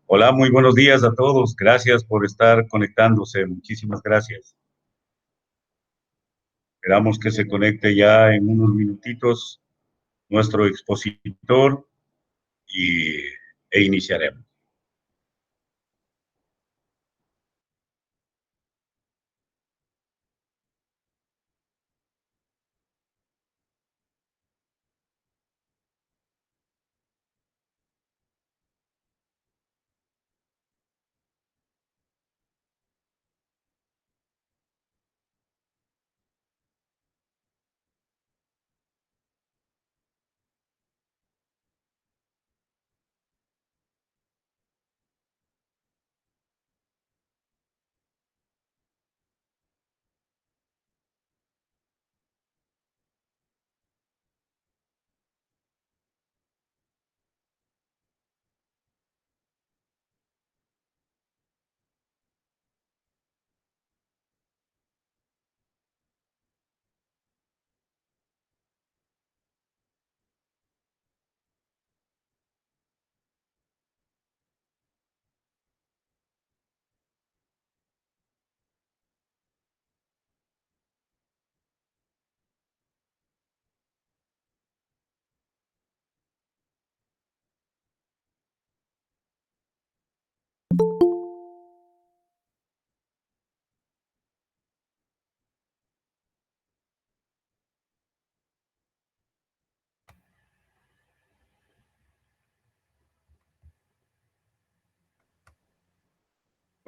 Hola, muy buenos días a todos. Gracias por estar conectándose. Muchísimas gracias. Esperamos que se conecte ya en unos minutitos nuestro expositor y, e iniciaremos.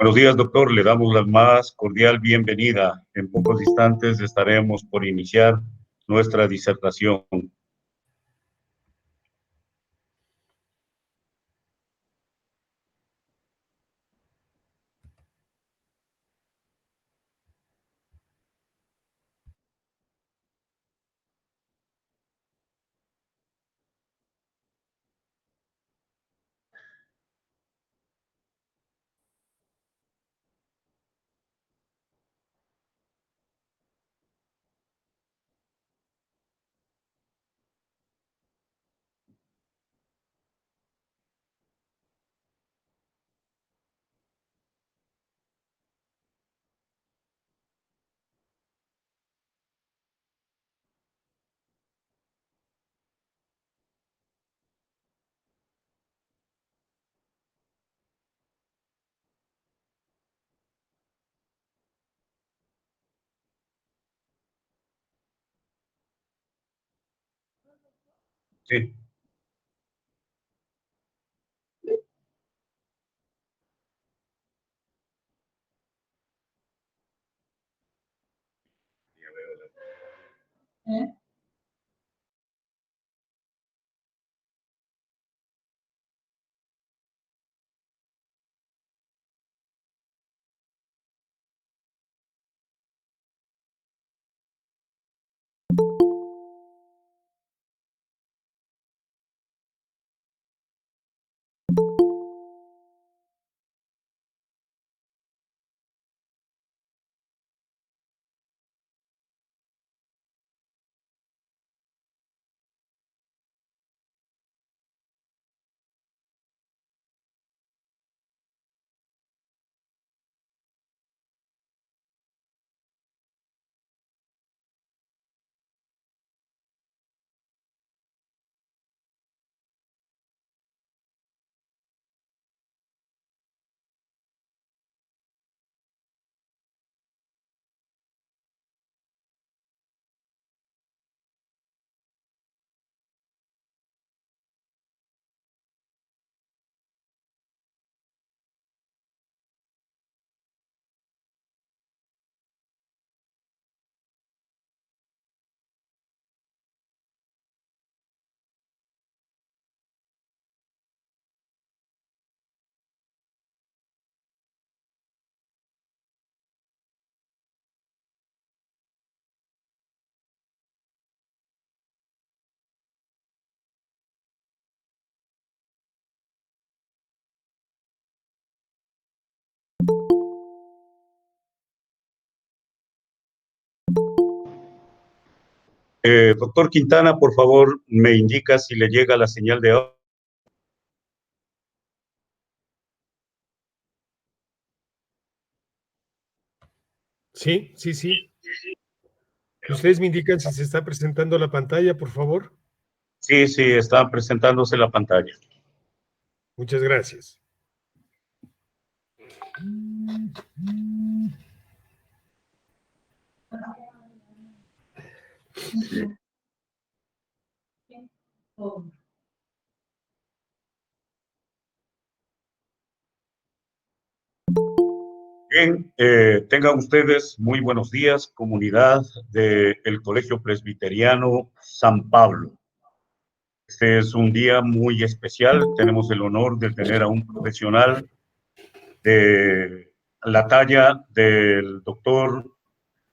Buenos días, doctor. Le damos la más cordial bienvenida. En pocos instantes estaremos por iniciar nuestra disertación. Sí. Doctor Quintana, por favor, me indica si le llega la señal de audio. Sí. Ustedes me indican si se está presentando la pantalla, por favor. Sí, está presentándose la pantalla. Muchas gracias. Bien, tengan ustedes muy buenos días, comunidad del Colegio Presbiteriano San Pablo. Este es un día muy especial. Tenemos el honor de tener a un profesional de la talla del doctor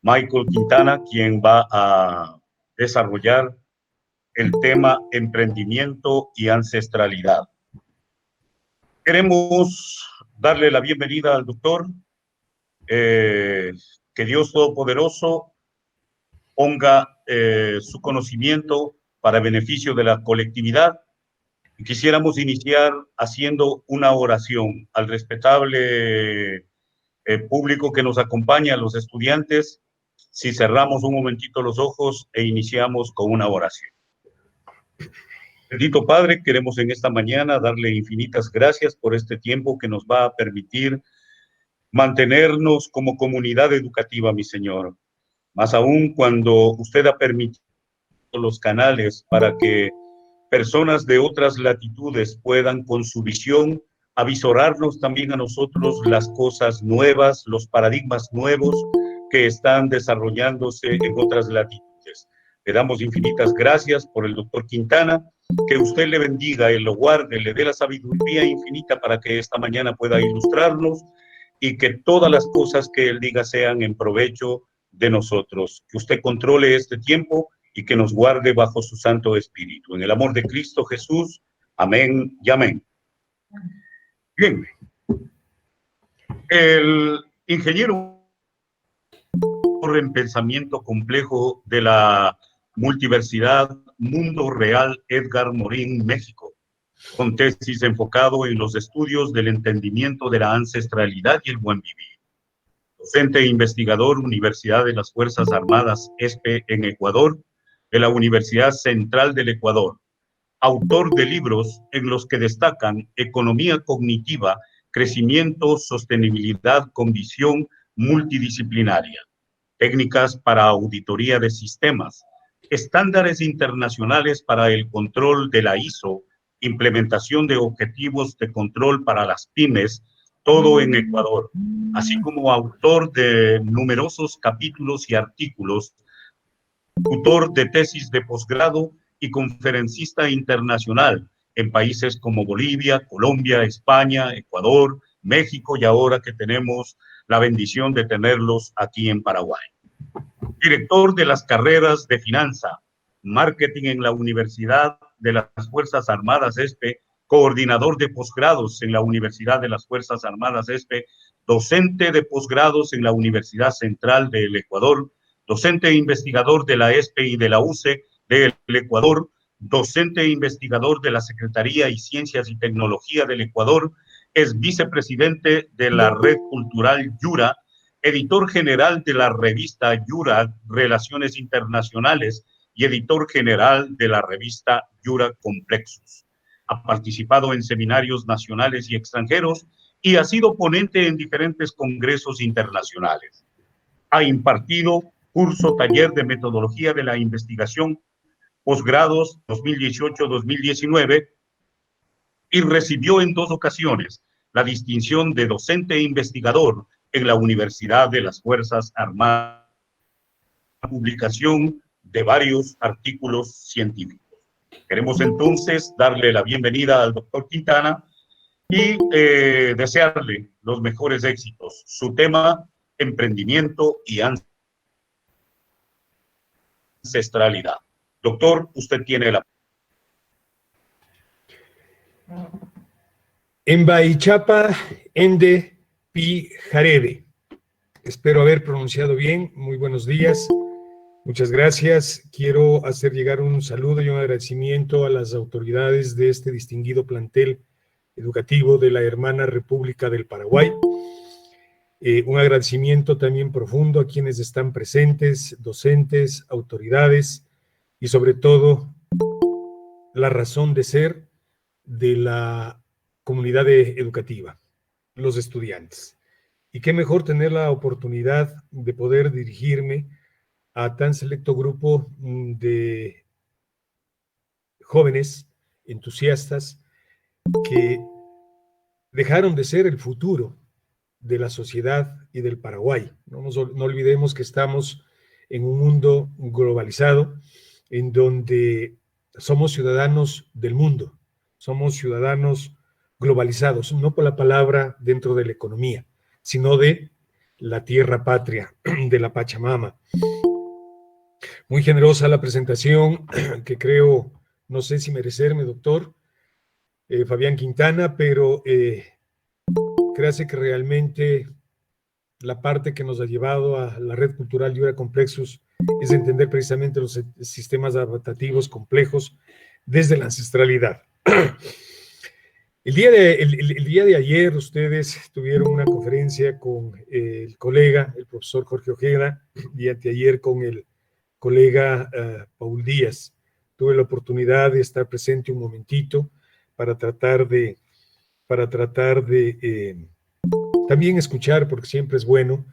Michael Quintana, quien va a desarrollar el tema emprendimiento y ancestralidad. Queremos darle la bienvenida al doctor. Que Dios Todopoderoso ponga su conocimiento para beneficio de la colectividad. Y quisiéramos iniciar haciendo una oración al respetable público que nos acompaña, a los estudiantes. Si cerramos un momentito los ojos e iniciamos con una oración. Bendito Padre, queremos en esta mañana darle infinitas gracias por este tiempo que nos va a permitir mantenernos como comunidad educativa, mi Señor. Más aún cuando usted ha permitido los canales para que personas de otras latitudes puedan con su visión avisorarnos también a nosotros las cosas nuevas, los paradigmas nuevos que están desarrollándose en otras latitudes. Le damos infinitas gracias por el doctor Quintana, que usted le bendiga, él lo guarde, le dé la sabiduría infinita para que esta mañana pueda ilustrarnos y que todas las cosas que él diga sean en provecho de nosotros. Que usted controle este tiempo y que nos guarde bajo su Santo Espíritu. En el amor de Cristo Jesús, amén y amén. Bien, el ingeniero en pensamiento complejo de la Multiversidad Mundo Real Edgar Morin, México, con tesis enfocado en los estudios del entendimiento de la ancestralidad y el buen vivir. Docente e investigador, Universidad de las Fuerzas Armadas, ESPE, en Ecuador, de la Universidad Central del Ecuador. Autor de libros en los que destacan Economía Cognitiva, Crecimiento, Sostenibilidad con Visión Multidisciplinaria, Técnicas para Auditoría de Sistemas, Estándares Internacionales para el Control de la ISO, Implementación de Objetivos de Control para las Pymes, todo en Ecuador, así como autor de numerosos capítulos y artículos, tutor de tesis de posgrado y conferencista internacional en países como Bolivia, Colombia, España, Ecuador, México y ahora que tenemos la bendición de tenerlos aquí en Paraguay. Director de las carreras de Finanza, Marketing en la Universidad de las Fuerzas Armadas ESPE, coordinador de posgrados en la Universidad de las Fuerzas Armadas ESPE, docente de posgrados en la Universidad Central del Ecuador, docente e investigador de la ESPE y de la UCE del Ecuador, docente e investigador de la Secretaría y Ciencias y Tecnología del Ecuador, es vicepresidente de la Red Cultural Yura, editor general de la revista Yura Relaciones Internacionales y editor general de la revista Yura Complexus. Ha participado en seminarios nacionales y extranjeros y ha sido ponente en diferentes congresos internacionales. Ha impartido curso taller de metodología de la investigación, posgrados 2018-2019 y recibió en 2 ocasiones la distinción de docente e investigador en la Universidad de las Fuerzas Armadas, publicación de varios artículos científicos. Queremos entonces darle la bienvenida al doctor Quintana y desearle los mejores éxitos. Su tema, emprendimiento y ancestralidad. Doctor, usted tiene la... Embaichapa Ende Pi Jarede. Espero haber pronunciado bien. Muy buenos días. Muchas gracias. Quiero hacer llegar un saludo y un agradecimiento a las autoridades de este distinguido plantel educativo de la hermana República del Paraguay. Un agradecimiento también profundo a quienes están presentes, docentes, autoridades y sobre todo la razón de ser de la comunidad educativa, los estudiantes. Y qué mejor tener la oportunidad de poder dirigirme a tan selecto grupo de jóvenes entusiastas que dejaron de ser el futuro de la sociedad y del Paraguay. No olvidemos que estamos en un mundo globalizado en donde somos ciudadanos del mundo, somos ciudadanos globalizados, no por la palabra dentro de la economía, sino de la tierra patria, de la Pachamama. Muy generosa la presentación que creo, no sé si merecerme, doctor Fabián Quintana, pero créase que realmente la parte que nos ha llevado a la red cultural Iura Complexus es entender precisamente los sistemas adaptativos complejos desde la ancestralidad. El día de ayer ustedes tuvieron una conferencia con el colega, el profesor Jorge Ojeda, y anteayer con el colega Paul Díaz. Tuve la oportunidad de estar presente un momentito para tratar de también escuchar, porque siempre es bueno,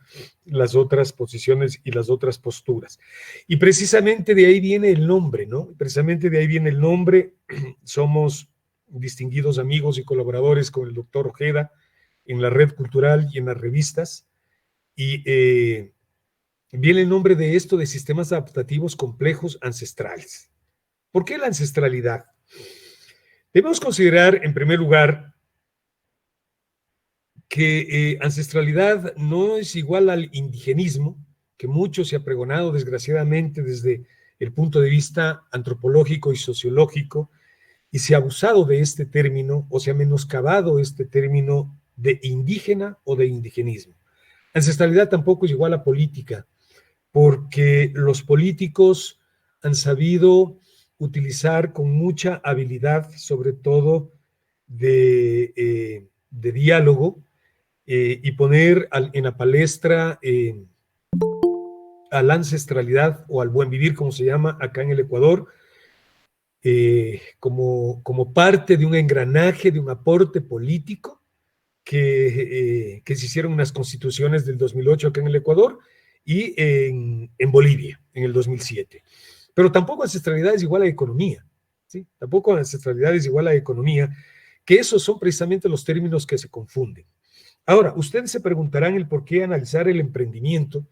las otras posiciones y las otras posturas. Y precisamente de ahí viene el nombre, ¿no? Precisamente de ahí viene el nombre. Somos distinguidos amigos y colaboradores con el doctor Ojeda en la red cultural y en las revistas. Y viene el nombre de esto de sistemas adaptativos complejos ancestrales. ¿Por qué la ancestralidad? Debemos considerar, en primer lugar, que ancestralidad no es igual al indigenismo, que mucho se ha pregonado desgraciadamente desde el punto de vista antropológico y sociológico, y se ha abusado de este término o se ha menoscabado este término de indígena o de indigenismo. Ancestralidad tampoco es igual a política, porque los políticos han sabido utilizar con mucha habilidad, sobre todo de diálogo, y poner en la palestra a la ancestralidad o al buen vivir, como se llama acá en el Ecuador, como parte de un engranaje, de un aporte político que se hicieron en las constituciones del 2008 acá en el Ecuador y en Bolivia en el 2007. Pero tampoco ancestralidad es igual a economía, ¿sí? Tampoco ancestralidad es igual a economía, que esos son precisamente los términos que se confunden. Ahora, ustedes se preguntarán el por qué analizar el emprendimiento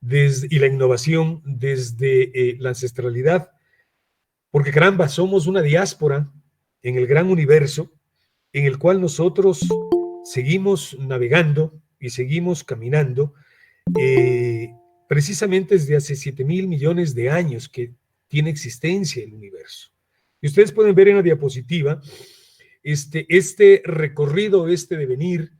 y la innovación desde la ancestralidad, porque caramba, somos una diáspora en el gran universo en el cual nosotros seguimos navegando y seguimos caminando precisamente desde hace 7,000 millones de años que tiene existencia el universo. Y ustedes pueden ver en la diapositiva este recorrido, devenir,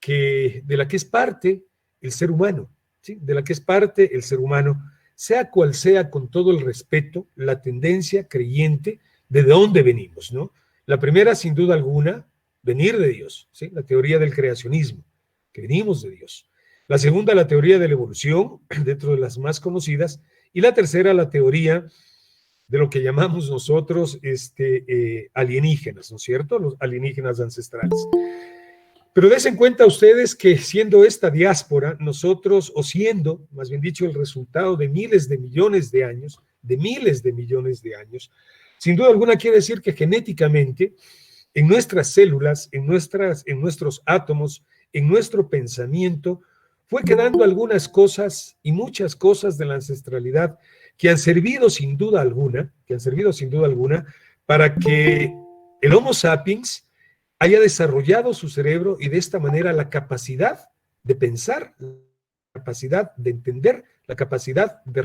de la que es parte el ser humano, ¿sí? De la que es parte el ser humano, sea cual sea, con todo el respeto, la tendencia creyente de dónde venimos, ¿no? La primera, sin duda alguna, venir de Dios, ¿sí? La teoría del creacionismo, que venimos de Dios. La segunda, la teoría de la evolución, dentro de las más conocidas. Y la tercera, la teoría de lo que llamamos nosotros alienígenas, ¿no es cierto? Los alienígenas ancestrales. Pero des en cuenta ustedes que siendo esta diáspora, nosotros, o siendo, más bien dicho, el resultado de miles de millones de años, sin duda alguna quiere decir que genéticamente, en nuestras células, en nuestros átomos, en nuestro pensamiento, fue quedando algunas cosas y muchas cosas de la ancestralidad que han servido sin duda alguna, para que el Homo sapiens haya desarrollado su cerebro y de esta manera la capacidad de pensar, la capacidad de entender, la capacidad de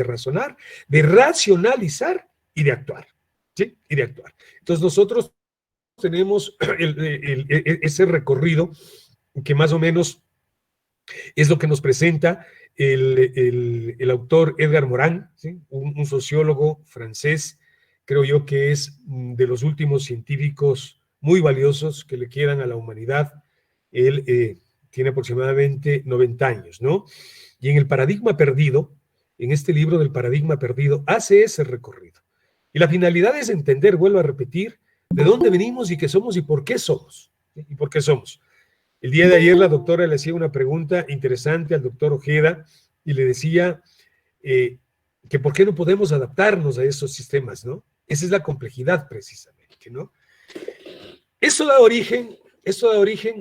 razonar, de racionalizar y de actuar, ¿sí? Y de actuar. Entonces nosotros tenemos ese recorrido que más o menos es lo que nos presenta el autor Edgar Morin, ¿sí? Un sociólogo francés, creo yo que es de los últimos científicos muy valiosos que le quieran a la humanidad. Él tiene aproximadamente 90 años, ¿no? Y en el paradigma perdido, en este libro del paradigma perdido, hace ese recorrido. Y la finalidad es entender, vuelvo a repetir, de dónde venimos y qué somos y por qué somos. ¿Y por qué somos? El día de ayer la doctora le hacía una pregunta interesante al doctor Ojeda y le decía que por qué no podemos adaptarnos a esos sistemas, ¿no? Esa es la complejidad precisamente, ¿no? Eso da origen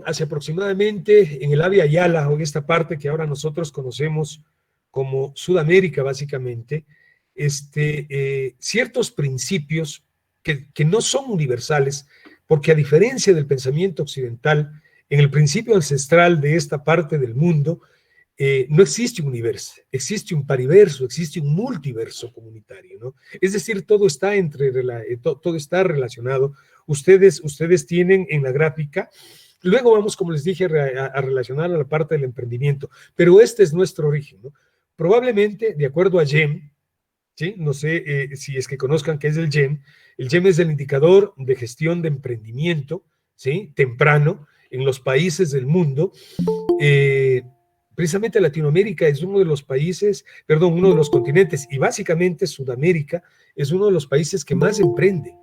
hacia aproximadamente en el Avia Yala, o en esta parte que ahora nosotros conocemos como Sudamérica, básicamente, ciertos principios que no son universales, porque a diferencia del pensamiento occidental, en el principio ancestral de esta parte del mundo, no existe un universo, existe un pariverso, existe un multiverso comunitario, ¿no? Es decir, todo está todo está relacionado. Ustedes tienen en la gráfica, luego vamos, como les dije, a relacionar a la parte del emprendimiento, pero este es nuestro origen, ¿no? Probablemente, de acuerdo a GEM, ¿sí? No sé si es que conozcan qué es el GEM es el indicador de gestión de emprendimiento, ¿sí? Temprano en los países del mundo. Precisamente Latinoamérica es uno de los países, perdón, uno de los continentes, y básicamente Sudamérica es uno de los países que más emprende.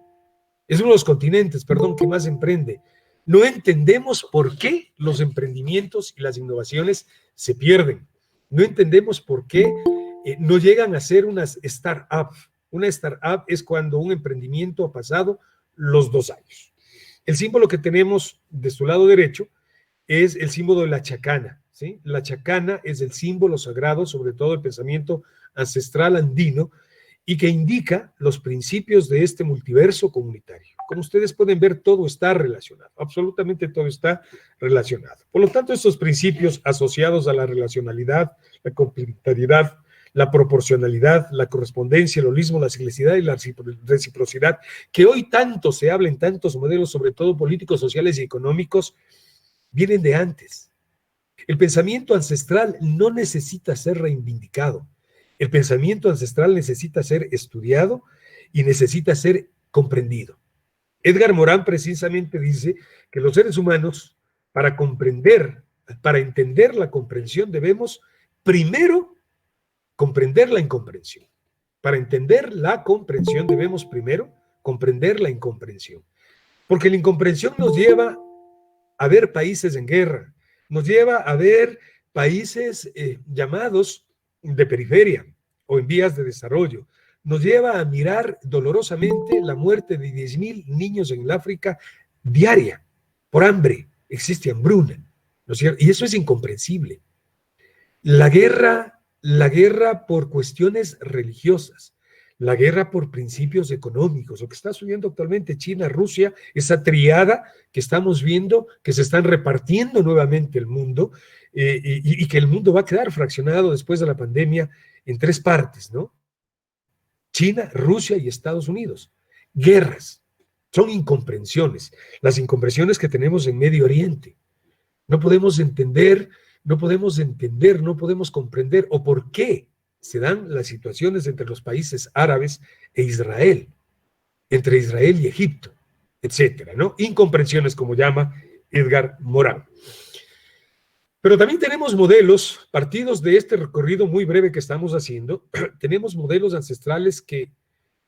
Es uno de los continentes, perdón, que más emprende. No entendemos por qué los emprendimientos y las innovaciones se pierden. No entendemos por qué no llegan a ser unas startups. Una startup es cuando un emprendimiento ha pasado los 2 años. El símbolo que tenemos de su lado derecho es el símbolo de la chacana, ¿sí? La chacana es el símbolo sagrado, sobre todo el pensamiento ancestral andino, y que indica los principios de este multiverso comunitario. Como ustedes pueden ver, todo está relacionado, absolutamente todo está relacionado. Por lo tanto, estos principios asociados a la relacionalidad, la complementariedad, la proporcionalidad, la correspondencia, el holismo, la ciclicidad y la reciprocidad, que hoy tanto se habla en tantos modelos, sobre todo políticos, sociales y económicos, vienen de antes. El pensamiento ancestral no necesita ser reivindicado. El pensamiento ancestral necesita ser estudiado y necesita ser comprendido. Edgar Morin precisamente dice que los seres humanos, para entender la comprensión, debemos primero comprender la incomprensión. Para entender la comprensión debemos primero comprender la incomprensión. Porque la incomprensión nos lleva a ver países en guerra, nos lleva a ver países llamados de periferia o en vías de desarrollo, nos lleva a mirar dolorosamente la muerte de 10.000 niños en el África diaria, por hambre, existe hambruna, ¿no es cierto? Y eso es incomprensible. La guerra por cuestiones religiosas, la guerra por principios económicos, lo que está sucediendo actualmente China, Rusia, esa triada que estamos viendo, que se están repartiendo nuevamente el mundo y que el mundo va a quedar fraccionado después de la pandemia en 3 partes, ¿no? China, Rusia y Estados Unidos. Guerras, son incomprensiones, las incomprensiones que tenemos en Medio Oriente. No podemos entender, no podemos comprender o por qué se dan las situaciones entre los países árabes e Israel, entre Israel y Egipto, etcétera, ¿no? Incomprensiones, como llama Edgar Morin. Pero también tenemos modelos, partidos de este recorrido muy breve que estamos haciendo, tenemos modelos ancestrales que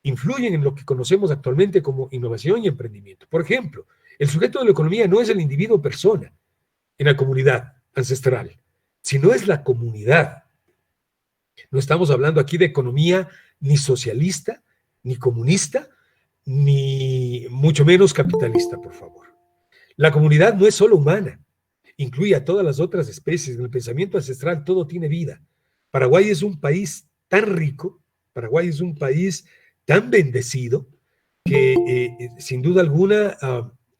influyen en lo que conocemos actualmente como innovación y emprendimiento. Por ejemplo, el sujeto de la economía no es el individuo persona en la comunidad ancestral, sino es la comunidad. No estamos hablando aquí de economía ni socialista, ni comunista, ni mucho menos capitalista, por favor. La comunidad no es solo humana, incluye a todas las otras especies. En el pensamiento ancestral todo tiene vida. Paraguay es un país tan rico, Paraguay es un país tan bendecido que sin duda alguna,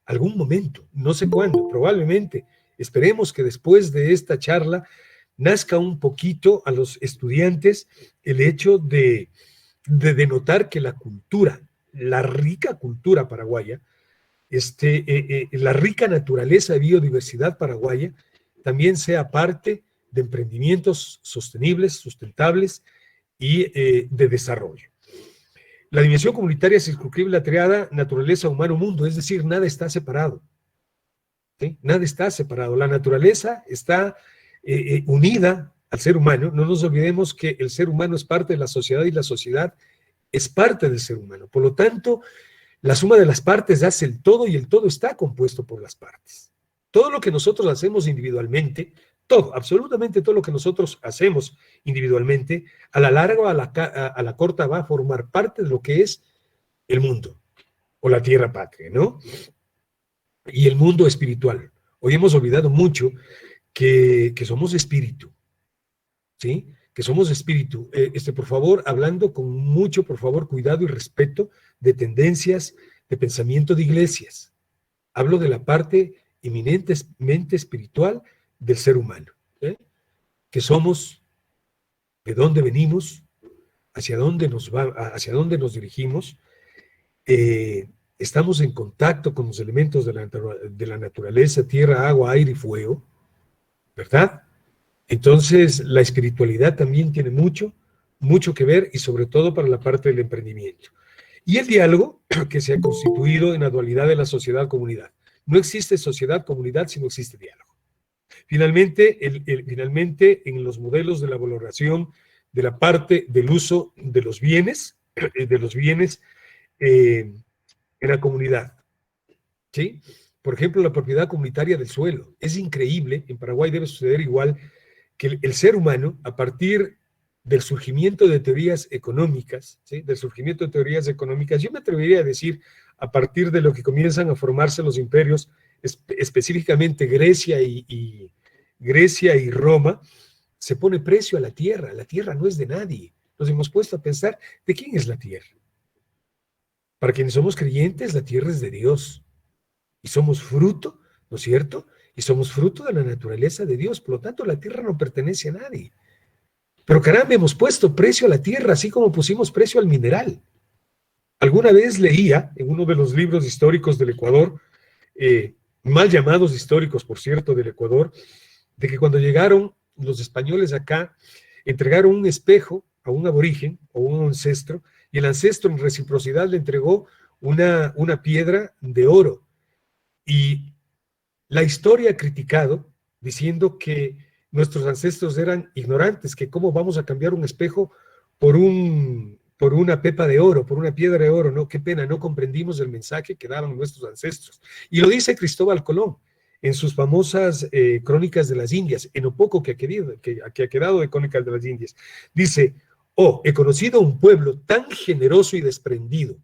algún momento, no sé cuándo, probablemente, esperemos que después de esta charla nazca un poquito a los estudiantes el hecho de denotar que la cultura, la rica cultura paraguaya, la rica naturaleza y biodiversidad paraguaya también sea parte de emprendimientos sostenibles, sustentables y de desarrollo. La dimensión comunitaria circunscribe la triada naturaleza, humano, mundo, es decir, nada está separado. ¿sí? Nada está separado. La naturaleza está unida al ser humano. No nos olvidemos que el ser humano es parte de la sociedad y la sociedad es parte del ser humano. Por lo tanto, la suma de las partes hace el todo y el todo está compuesto por las partes. Todo lo que nosotros hacemos individualmente, todo, absolutamente todo lo que nosotros hacemos individualmente, a la larga o a la corta va a formar parte de lo que es el mundo o la tierra patria, ¿no? Y el mundo espiritual. Hoy hemos olvidado mucho que somos espíritu, ¿sí? Que somos espíritu. Por favor, hablando con mucho, por favor, cuidado y respeto de tendencias de pensamiento de iglesias. Hablo de la parte eminentemente espiritual del ser humano, ¿eh? Que somos, de dónde venimos, hacia dónde nos dirigimos. Estamos en contacto con los elementos de la naturaleza, tierra, agua, aire y fuego, ¿verdad? Entonces, la espiritualidad también tiene mucho, mucho que ver y sobre todo para la parte del emprendimiento. Y el diálogo que se ha constituido en la dualidad de la sociedad-comunidad. No existe sociedad-comunidad si no existe diálogo. Finalmente, finalmente, en los modelos de la valoración de la parte del uso de los bienes en la comunidad, ¿sí? Por ejemplo, la propiedad comunitaria del suelo. Es increíble, en Paraguay debe suceder igual, que el ser humano, a partir del surgimiento de teorías económicas, ¿sí? Del surgimiento de teorías económicas, yo me atrevería a decir, a partir de lo que comienzan a formarse los imperios, específicamente Grecia y Roma, se pone precio a la tierra no es de nadie. Nos hemos puesto a pensar, ¿de quién es la tierra? Para quienes somos creyentes, la tierra es de Dios. Y somos fruto, ¿no es cierto? Y somos fruto de la naturaleza de Dios. Por lo tanto, la tierra no pertenece a nadie. Pero caramba, hemos puesto precio a la tierra, así como pusimos precio al mineral. Alguna vez leía en uno de los libros históricos del Ecuador, mal llamados históricos, por cierto, del Ecuador, de que cuando llegaron los españoles acá, entregaron un espejo a un aborigen o un ancestro, y el ancestro en reciprocidad le entregó una piedra de oro. Y la historia ha criticado, diciendo que nuestros ancestros eran ignorantes, que cómo vamos a cambiar un espejo por una pepa de oro, por una piedra de oro, ¿no? Qué pena, no comprendimos el mensaje que daban nuestros ancestros. Y lo dice Cristóbal Colón en sus famosas Crónicas de las Indias, en lo poco que ha quedado de Crónicas de las Indias. Dice, he conocido un pueblo tan generoso y desprendido.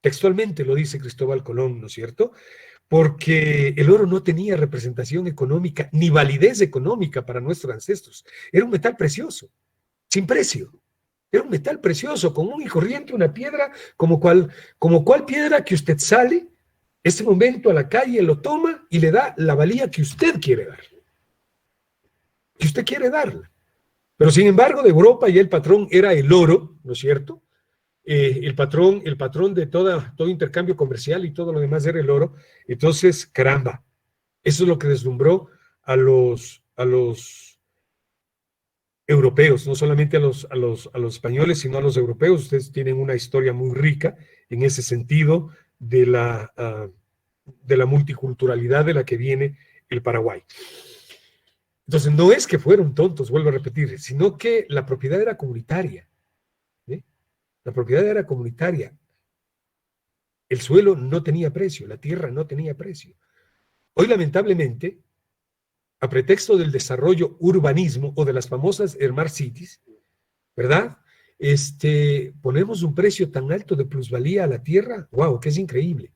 Textualmente lo dice Cristóbal Colón, ¿no es cierto? Porque el oro no tenía representación económica ni validez económica para nuestros ancestros. Era un metal precioso, sin precio. Era un metal precioso, común y corriente, una piedra, como cual piedra que usted sale, ese momento a la calle, lo toma y le da la valía que usted quiere dar. Que usted quiere darla. Pero sin embargo, de Europa ya el patrón era el oro, ¿no es cierto? El patrón de todo intercambio comercial y todo lo demás era el oro. Entonces, caramba, eso es lo que deslumbró a los europeos, no solamente a los españoles, sino a los europeos. Ustedes tienen una historia muy rica en ese sentido de la multiculturalidad de la que viene el Paraguay. Entonces, no es que fueron tontos, vuelvo a repetir, sino que la propiedad era comunitaria. La propiedad era comunitaria. El suelo no tenía precio, la tierra no tenía precio. Hoy, lamentablemente, a pretexto del desarrollo urbanismo o de las famosas Smart Cities, ¿verdad? Ponemos un precio tan alto de plusvalía a la tierra, wow, que es increíble.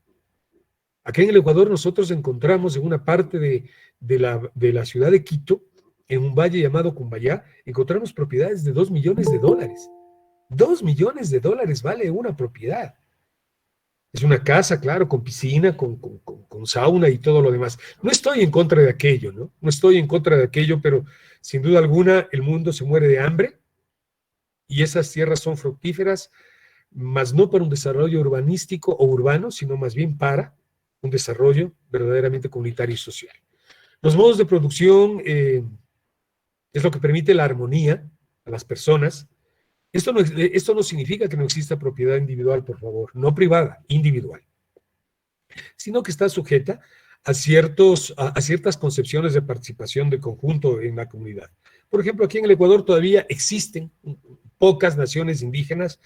Aquí en el Ecuador nosotros encontramos en una parte de la ciudad de Quito, en un valle llamado Cumbayá, encontramos propiedades de $2 millones. $2 millones vale una propiedad. Es una casa, claro, con piscina, con sauna y todo lo demás. No estoy en contra de aquello, ¿no? No estoy en contra de aquello, pero sin duda alguna el mundo se muere de hambre y esas tierras son fructíferas, más no para un desarrollo urbanístico o urbano, sino más bien para un desarrollo verdaderamente comunitario y social. Los modos de producción es lo que permite la armonía a las personas. Esto no significa que no exista propiedad individual, por favor, no privada, individual, sino que está sujeta a ciertas concepciones de participación de conjunto en la comunidad. Por ejemplo, aquí en el Ecuador todavía existen pocas naciones indígenas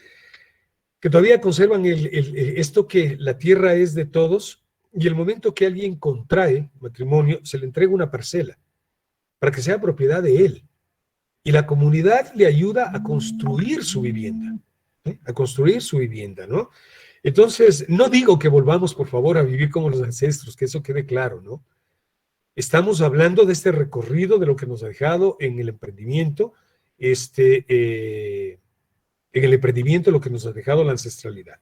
que todavía conservan esto que la tierra es de todos, y el momento que alguien contrae matrimonio, se le entrega una parcela para que sea propiedad de él. Y la comunidad le ayuda a construir su vivienda, a construir su vivienda, ¿no? Entonces, no digo que volvamos, por favor, a vivir como los ancestros, que eso quede claro, ¿no? Estamos hablando de este recorrido, de lo que nos ha dejado en el emprendimiento, lo que nos ha dejado la ancestralidad.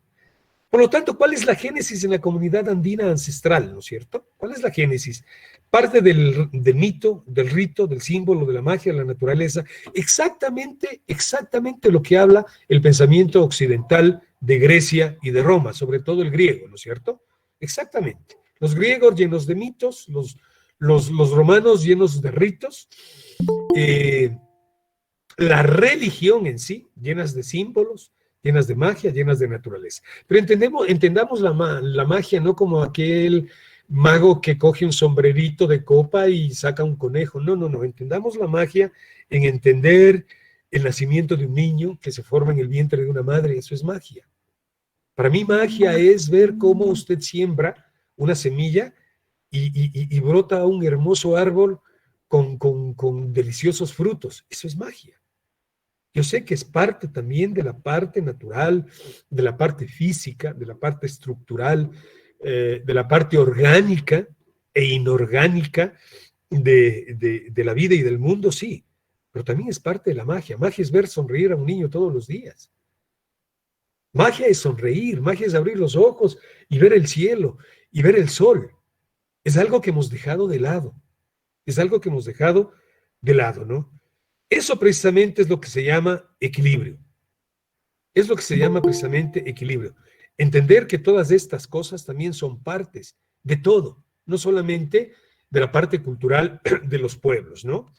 Por lo tanto, ¿cuál es la génesis en la comunidad andina ancestral, no es cierto? ¿Cuál es la génesis? Parte del mito, del rito, del símbolo, de la magia, de la naturaleza, exactamente lo que habla el pensamiento occidental de Grecia y de Roma, sobre todo el griego, ¿no es cierto? Exactamente. Los griegos llenos de mitos, los romanos llenos de ritos, la religión en sí, llenas de símbolos, llenas de magia, llenas de naturaleza. Pero entendamos la magia no como aquel mago que coge un sombrerito de copa y saca un conejo. No. Entendamos la magia en entender el nacimiento de un niño que se forma en el vientre de una madre. Eso es magia. Para mí magia es ver cómo usted siembra una semilla y brota un hermoso árbol con deliciosos frutos. Eso es magia. Yo sé que es parte también de la parte natural, de la parte física, de la parte estructural, de la parte orgánica e inorgánica de la vida y del mundo, sí, pero también es parte de la magia. Magia es ver sonreír a un niño todos los días. Magia es sonreír, magia es abrir los ojos y ver el cielo y ver el sol. Es algo que hemos dejado de lado. Es algo que hemos dejado de lado, ¿no? Eso precisamente es lo que se llama equilibrio. Es lo que se llama precisamente equilibrio. Entender que todas estas cosas también son partes de todo, no solamente de la parte cultural de los pueblos, ¿no?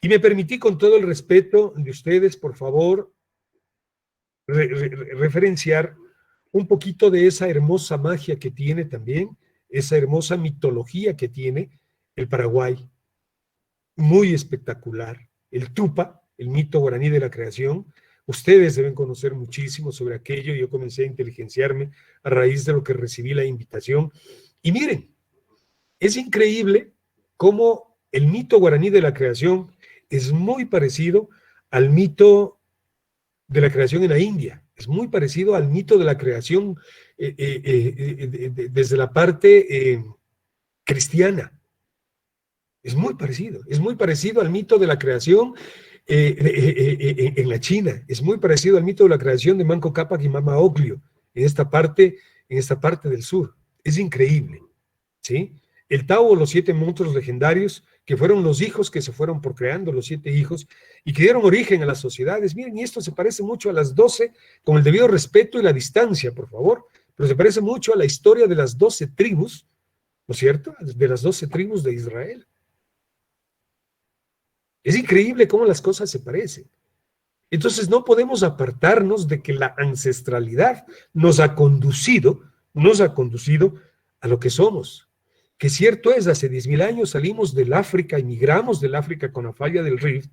Y me permití, con todo el respeto de ustedes, por favor, referenciar un poquito de esa hermosa magia que tiene también, esa hermosa mitología que tiene el Paraguay, muy espectacular. El Tupa, el mito guaraní de la creación. Ustedes deben conocer muchísimo sobre aquello. Yo comencé a inteligenciarme a raíz de lo que recibí la invitación. Y miren, es increíble cómo el mito guaraní de la creación es muy parecido al mito de la creación en la India. Es muy parecido al mito de la creación desde la parte cristiana. Es muy parecido al mito de la creación en la China, es muy parecido al mito de la creación de Manco Cápac y Mama Ocllo, en esta parte del sur. Es increíble, ¿sí? El Tao o los 7 monstruos legendarios, que fueron los hijos que se fueron procreando, los 7 hijos, y que dieron origen a las sociedades. Miren, y esto se parece mucho a las 12, con el debido respeto y la distancia, por favor, pero se parece mucho a la historia de las 12 tribus, ¿no es cierto? De las 12 tribus de Israel. Es increíble cómo las cosas se parecen. Entonces no podemos apartarnos de que la ancestralidad nos ha conducido a lo que somos. Que cierto es, hace 10.000 años salimos del África, emigramos del África con la falla del Rift,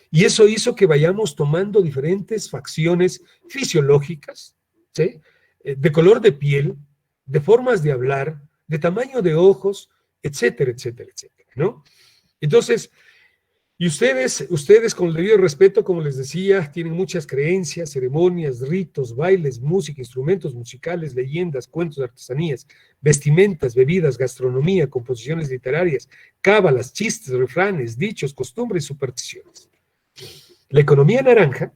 y eso hizo que vayamos tomando diferentes facciones fisiológicas, ¿sí? De color de piel, de formas de hablar, de tamaño de ojos, etcétera, ¿no? Entonces, y ustedes con el debido respeto, como les decía, tienen muchas creencias, ceremonias, ritos, bailes, música, instrumentos musicales, leyendas, cuentos, artesanías, vestimentas, bebidas, gastronomía, composiciones literarias, cábalas, chistes, refranes, dichos, costumbres y supersticiones. La economía naranja,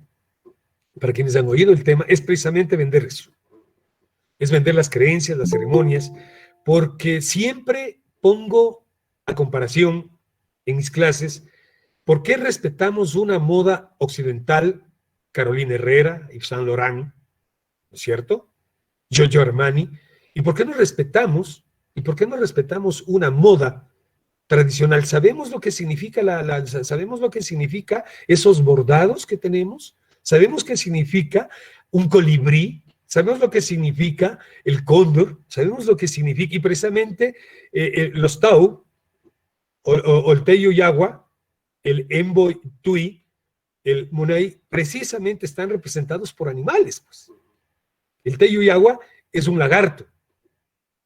para quienes han oído el tema, es precisamente vender eso. Es vender las creencias, las ceremonias, porque siempre pongo a comparación en mis clases. ¿Por qué respetamos una moda occidental, Carolina Herrera, Yves Saint Laurent, ¿no es cierto? Giorgio Armani. ¿Y por qué no respetamos una moda tradicional? ¿Sabemos lo que significa sabemos lo que significa esos bordados que tenemos? ¿Sabemos qué significa un colibrí sabemos lo que significa el cóndor, sabemos lo que significa, y precisamente los Tau, o el Teyo Yagua, el Embo Tui, el Munay, precisamente están representados por animales, pues. El Teyo Yagua es un lagarto,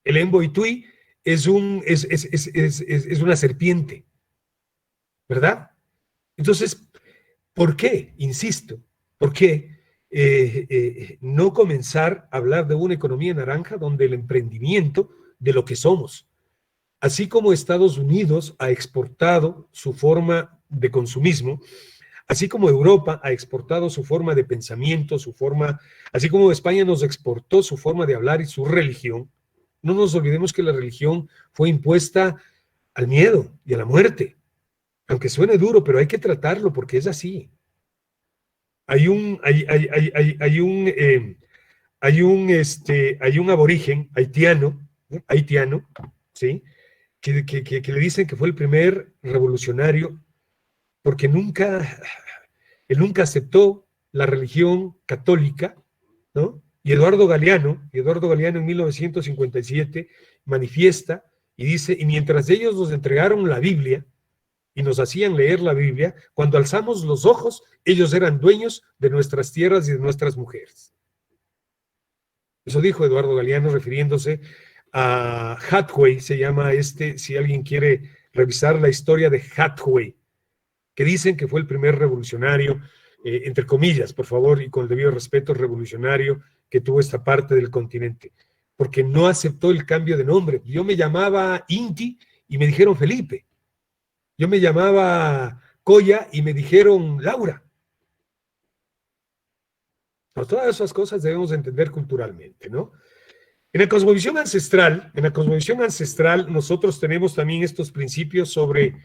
el Embo Tui es una serpiente, ¿verdad? Entonces, ¿por qué? Insisto, ¿por qué no comenzar a hablar de una economía naranja donde el emprendimiento de lo que somos, así como Estados Unidos ha exportado su forma de consumismo, así como Europa ha exportado su forma de pensamiento, su forma, así como España nos exportó su forma de hablar y su religión, no nos olvidemos que la religión fue impuesta al miedo y a la muerte. Aunque suene duro, pero hay que tratarlo porque es así. Hay un aborigen haitiano, ¿sí? Que le dicen que fue el primer revolucionario porque él nunca aceptó la religión católica, ¿no? Y Eduardo Galeano en 1957 manifiesta y dice, y mientras ellos nos entregaron la Biblia y nos hacían leer la Biblia, cuando alzamos los ojos, ellos eran dueños de nuestras tierras y de nuestras mujeres. Eso dijo Eduardo Galeano refiriéndose a Hathaway, se llama si alguien quiere revisar la historia de Hathaway, que dicen que fue el primer revolucionario, entre comillas, por favor, y con el debido respeto, revolucionario que tuvo esta parte del continente, porque no aceptó el cambio de nombre. Yo me llamaba Inti y me dijeron Felipe. Yo me llamaba Coya y me dijeron Laura. Pero todas esas cosas debemos entender culturalmente, ¿no? En la cosmovisión ancestral, nosotros tenemos también estos principios sobre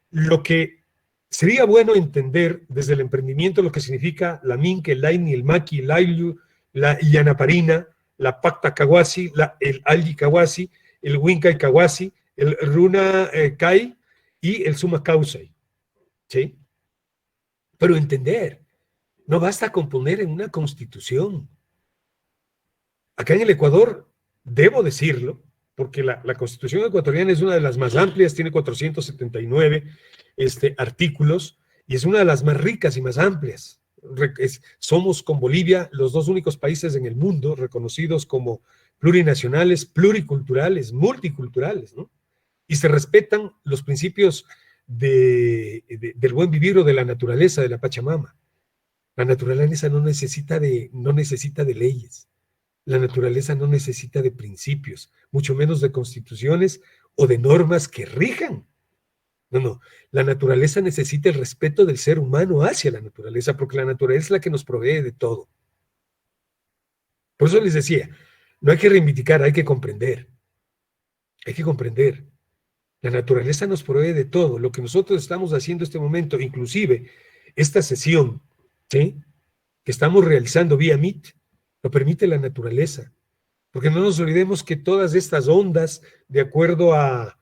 lo que sería bueno entender desde el emprendimiento, lo que significa la Minke, el Laini, el Maki, el Lailu, la Yanaparina, la Pacta Kawasi, el Algi Kawasi, el Winkai Kawasi, el Runa Kai y el Suma Kausai, ¿sí? Pero entender, no basta con poner en una constitución. Acá en el Ecuador, debo decirlo, porque la constitución ecuatoriana es una de las más amplias, tiene 479 artículos, y es una de las más ricas y más amplias. Somos con Bolivia los dos únicos países en el mundo reconocidos como plurinacionales, pluriculturales, multiculturales, ¿no? Y se respetan los principios del buen vivir o de la naturaleza, de la Pachamama. La naturaleza no necesita de leyes. La naturaleza no necesita de principios, mucho menos de constituciones o de normas que rijan. No. La naturaleza necesita el respeto del ser humano hacia la naturaleza, porque la naturaleza es la que nos provee de todo. Por eso les decía, no hay que reivindicar, hay que comprender. Hay que comprender. La naturaleza nos provee de todo. Lo que nosotros estamos haciendo en este momento, inclusive esta sesión, ¿sí?, que estamos realizando vía Meet, lo permite la naturaleza. Porque no nos olvidemos que todas estas ondas, de acuerdo a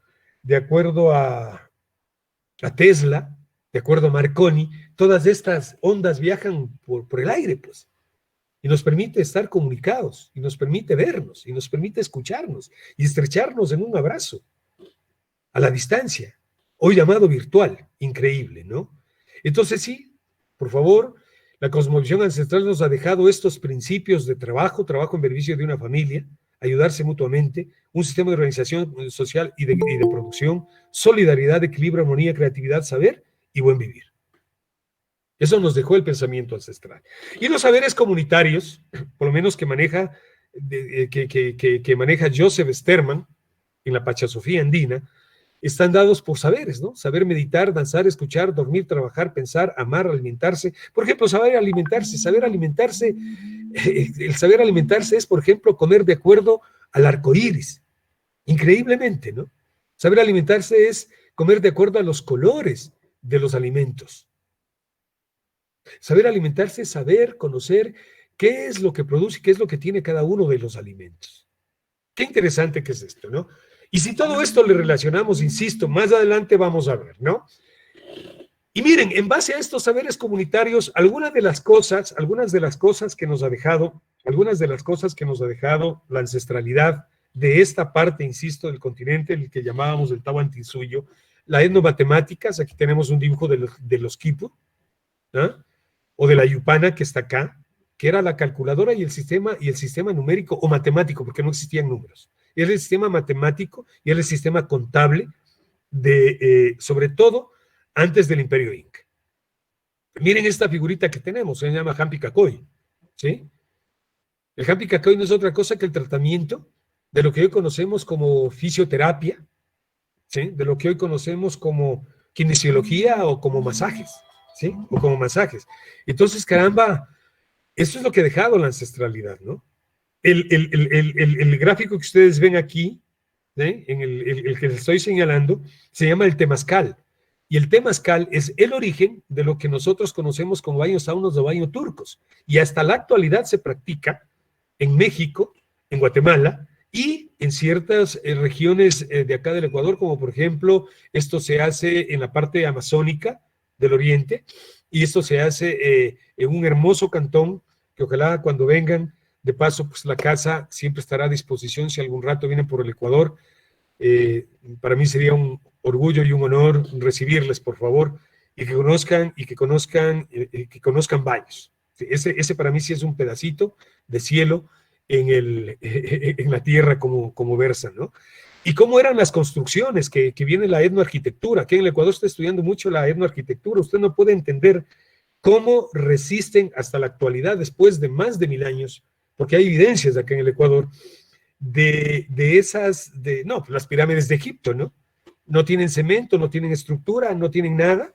Tesla, de acuerdo a Marconi, todas estas ondas viajan por el aire, pues. Y nos permite estar comunicados, y nos permite vernos, y nos permite escucharnos, y estrecharnos en un abrazo, a la distancia, hoy llamado virtual. Increíble, ¿no? Entonces sí, por favor, la cosmovisión ancestral nos ha dejado estos principios de trabajo en beneficio de una familia, ayudarse mutuamente, un sistema de organización social y de producción, solidaridad, equilibrio, armonía, creatividad, saber y buen vivir. Eso nos dejó el pensamiento ancestral. Y los saberes comunitarios, por lo menos que maneja Joseph Sterman en la Pachasofía andina, están dados por saberes, ¿no? Saber meditar, danzar, escuchar, dormir, trabajar, pensar, amar, alimentarse. Por ejemplo, el saber alimentarse es, por ejemplo, comer de acuerdo al arco iris. Increíblemente, ¿no? Saber alimentarse es comer de acuerdo a los colores de los alimentos. Saber alimentarse es saber, conocer qué es lo que produce, qué es lo que tiene cada uno de los alimentos. Qué interesante que es esto, ¿no? Y si todo esto le relacionamos, insisto, más adelante vamos a ver, ¿no? Y miren, en base a estos saberes comunitarios, algunas de las cosas que nos ha dejado algunas de las cosas que nos ha dejado la ancestralidad de esta parte, insisto, del continente, el que llamábamos el Tahuantinsuyo, la etnomatemáticas, aquí tenemos un dibujo de los Quipu, ¿no? O de la Yupana, que está acá, que era la calculadora y el sistema numérico o matemático, porque no existían números. Era el sistema matemático y era el sistema contable sobre todo antes del Imperio Inca. Miren esta figurita que tenemos, se llama Hampi Cacoy, ¿sí? El Hampi Cacoy no es otra cosa que el tratamiento de lo que hoy conocemos como fisioterapia, ¿sí? De lo que hoy conocemos como kinesiología o como masajes, ¿sí? O como masajes. Entonces, caramba, eso es lo que ha dejado la ancestralidad, ¿no? El gráfico que ustedes ven aquí, ¿sí? En el que les estoy señalando, se llama el temazcal. Y el temazcal es el origen de lo que nosotros conocemos como baños saunos o baños turcos. Y hasta la actualidad se practica en México, en Guatemala y en ciertas regiones de acá del Ecuador, como por ejemplo, esto se hace en la parte amazónica del oriente y esto se hace en un hermoso cantón que ojalá cuando vengan, de paso, pues la casa siempre estará a disposición si algún rato vienen por el Ecuador. Para mí sería un orgullo y un honor recibirles, por favor, y que conozcan Baños. Ese para mí sí es un pedacito de cielo en la tierra como versan, ¿no? Y cómo eran las construcciones, que viene la etnoarquitectura. Aquí en el Ecuador está estudiando mucho la etnoarquitectura. Usted no puede entender cómo resisten hasta la actualidad, después de más de 1000 años, porque hay evidencias acá en el Ecuador, las pirámides de Egipto, ¿no? No tienen cemento, no tienen estructura, no tienen nada,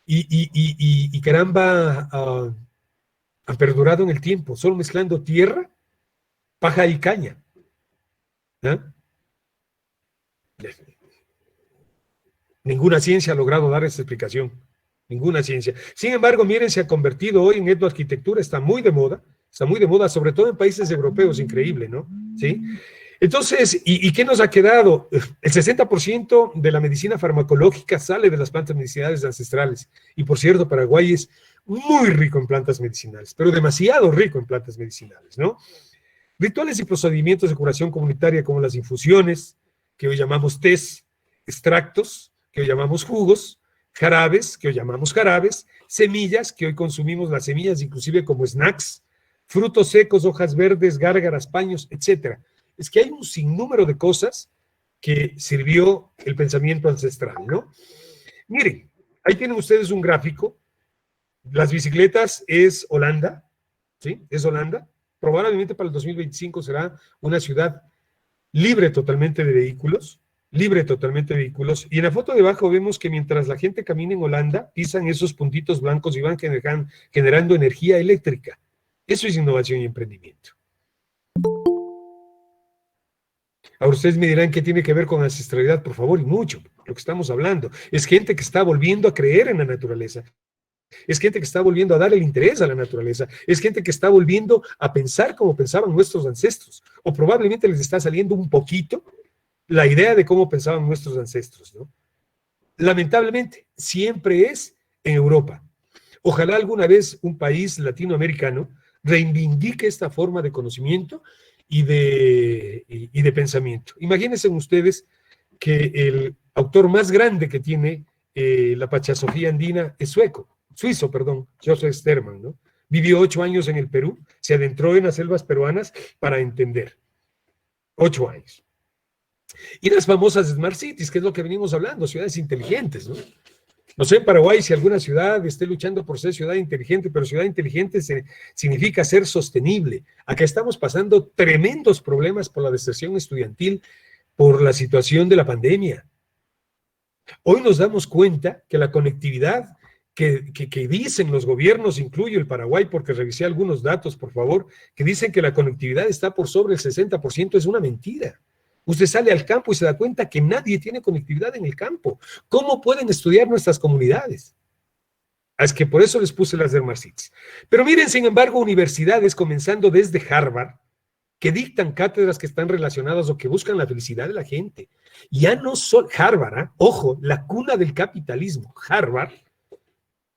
y caramba, han perdurado en el tiempo, solo mezclando tierra, paja y caña. ¿Eh? Ninguna ciencia ha logrado dar esta explicación, ninguna ciencia. Sin embargo, miren, se ha convertido hoy en etnoarquitectura, está muy de moda, sobre todo en países europeos, increíble, ¿no? ¿Sí? Entonces, ¿y qué nos ha quedado? El 60% de la medicina farmacológica sale de las plantas medicinales ancestrales. Y por cierto, Paraguay es muy rico en plantas medicinales, pero demasiado rico en plantas medicinales, ¿no? Rituales y procedimientos de curación comunitaria como las infusiones, que hoy llamamos tés, extractos, que hoy llamamos jugos, jarabes, que hoy llamamos jarabes, semillas, que hoy consumimos las semillas inclusive como snacks, frutos secos, hojas verdes, gárgaras, paños, etcétera. Es que hay un sinnúmero de cosas que sirvió el pensamiento ancestral, ¿no? Miren, ahí tienen ustedes un gráfico. Las bicicletas es Holanda, ¿sí? Es Holanda. Probablemente para el 2025 será una ciudad libre totalmente de vehículos, y en la foto de abajo vemos que mientras la gente camina en Holanda, pisan esos puntitos blancos y van generando energía eléctrica. Eso es innovación y emprendimiento. Ahora ustedes me dirán qué tiene que ver con ancestralidad, por favor, y mucho. Lo que estamos hablando es gente que está volviendo a creer en la naturaleza. Es gente que está volviendo a dar el interés a la naturaleza. Es gente que está volviendo a pensar como pensaban nuestros ancestros. O probablemente les está saliendo un poquito la idea de cómo pensaban nuestros ancestros, ¿no? Lamentablemente, siempre es en Europa. Ojalá alguna vez un país latinoamericano reivindique esta forma de conocimiento y de pensamiento. Imagínense ustedes que el autor más grande que tiene la Pachasofía andina es suizo, Joseph Sterman, ¿no? Vivió 8 años en el Perú, se adentró en las selvas peruanas para entender. 8 años. Y las famosas Smart Cities, que es lo que venimos hablando, ciudades inteligentes, ¿no? No sé en Paraguay si alguna ciudad esté luchando por ser ciudad inteligente, pero ciudad inteligente significa ser sostenible. Acá estamos pasando tremendos problemas por la deserción estudiantil, por la situación de la pandemia. Hoy nos damos cuenta que la conectividad que dicen los gobiernos, incluyo el Paraguay, porque revisé algunos datos, por favor, que dicen que la conectividad está por sobre el 60%, es una mentira. Usted sale al campo y se da cuenta que nadie tiene conectividad en el campo. ¿Cómo pueden estudiar nuestras comunidades? Es que por eso les puse las Smart Cities. Pero miren, sin embargo, universidades, comenzando desde Harvard, que dictan cátedras que están relacionadas o que buscan la felicidad de la gente. Ya no solo Harvard, ojo, la cuna del capitalismo, Harvard,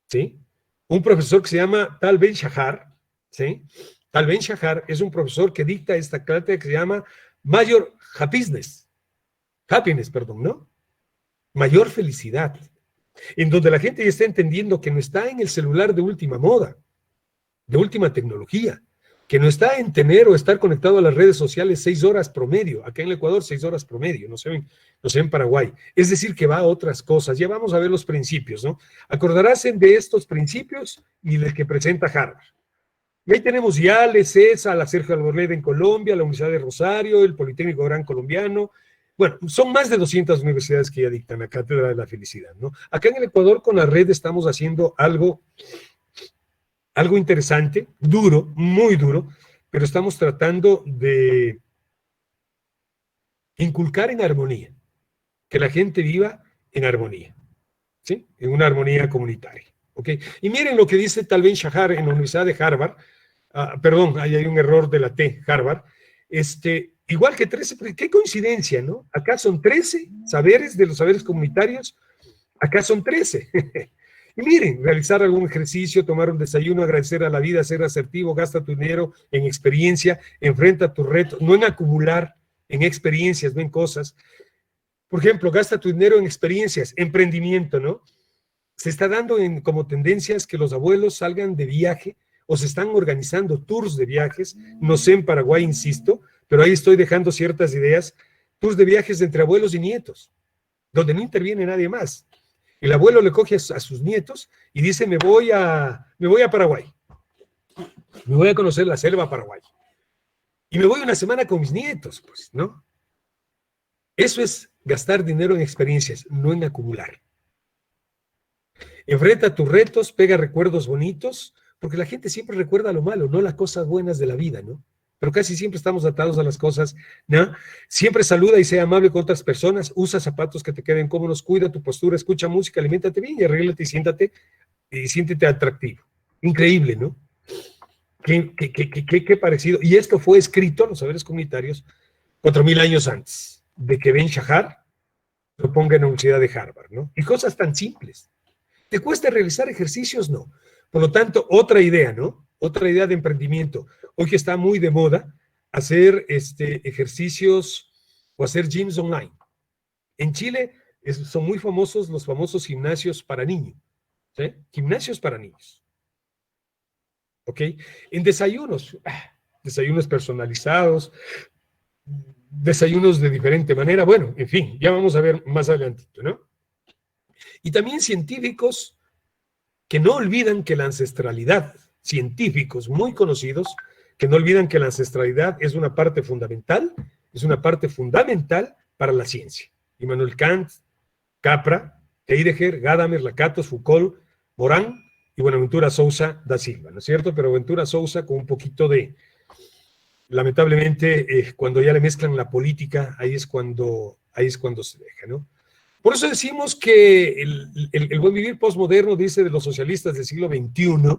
¿sí? Un profesor que se llama Tal Ben Shahar, ¿sí? Tal Ben-Shahar es un profesor que dicta esta cátedra que se llama Mayor Happiness, perdón, ¿no? Mayor felicidad, en donde la gente ya está entendiendo que no está en el celular de última moda, de última tecnología, que no está en tener o estar conectado a las redes sociales 6 horas promedio, acá en el Ecuador 6 horas promedio, no sé en Paraguay, es decir, que va a otras cosas. Ya vamos a ver los principios, ¿no? Acordarás de estos principios y del que presenta Harvard. Y ahí tenemos ya la CESA, la Sergio Arboleda en Colombia, la Universidad de Rosario, el Politécnico Gran Colombiano. Bueno, son más de 200 universidades que ya dictan la Cátedra de la Felicidad, ¿no? Acá en el Ecuador con la red estamos haciendo algo interesante, duro, muy duro, pero estamos tratando de inculcar en armonía, que la gente viva en armonía, ¿sí? En una armonía comunitaria, ¿ok? Y miren lo que dice Tal Ben-Shahar en la Universidad de Harvard. Perdón, ahí hay un error de la T, Harvard. Igual que 13, qué coincidencia, ¿no? Acá son 13 saberes de los saberes comunitarios, acá son 13. Y miren, realizar algún ejercicio, tomar un desayuno, agradecer a la vida, ser asertivo, gasta tu dinero en experiencia, enfrenta tus retos, no en acumular, en experiencias, no en cosas. Por ejemplo, gasta tu dinero en experiencias, emprendimiento, ¿no? Se está dando como tendencias que los abuelos salgan de viaje o se están organizando tours de viajes, no sé en Paraguay, insisto, pero ahí estoy dejando ciertas ideas, tours de viajes entre abuelos y nietos, donde no interviene nadie más. El abuelo le coge a sus nietos y dice, me voy a Paraguay, me voy a conocer la selva paraguaya, y me voy una semana con mis nietos, pues, ¿no? Eso es gastar dinero en experiencias, no en acumular. Enfrenta tus retos, pega recuerdos bonitos, porque la gente siempre recuerda lo malo, no las cosas buenas de la vida, ¿no? Pero casi siempre estamos atados a las cosas, ¿no? Siempre saluda y sea amable con otras personas, usa zapatos que te queden cómodos, cuida tu postura, escucha música, aliméntate bien y arréglate y siéntete atractivo. Increíble, ¿no? Qué parecido. Y esto fue escrito, los saberes comunitarios, 4,000 años antes de que Ben-Shahar lo ponga en la Universidad de Harvard, ¿no? Y cosas tan simples. ¿Te cuesta realizar ejercicios? No. Por lo tanto, otra idea, ¿no? Otra idea de emprendimiento. Hoy que está muy de moda hacer ejercicios o hacer gyms online. En Chile son muy famosos los famosos gimnasios para niños. ¿Sí? Gimnasios para niños. ¿Ok? En desayunos personalizados, desayunos de diferente manera. Bueno, en fin, ya vamos a ver más adelantito, ¿no? Y también científicos que no olvidan que la ancestralidad, científicos muy conocidos, que no olvidan que la ancestralidad es una parte fundamental para la ciencia. Immanuel Kant, Capra, Heidegger, Gadamer, Lakatos, Foucault, Morán y Buenaventura Sousa da Silva, ¿no es cierto? Pero Buenaventura Sousa con un poquito de, lamentablemente, cuando ya le mezclan la política, ahí es cuando se deja, ¿no? Por eso decimos que el buen vivir postmoderno, dice de los socialistas del siglo XXI,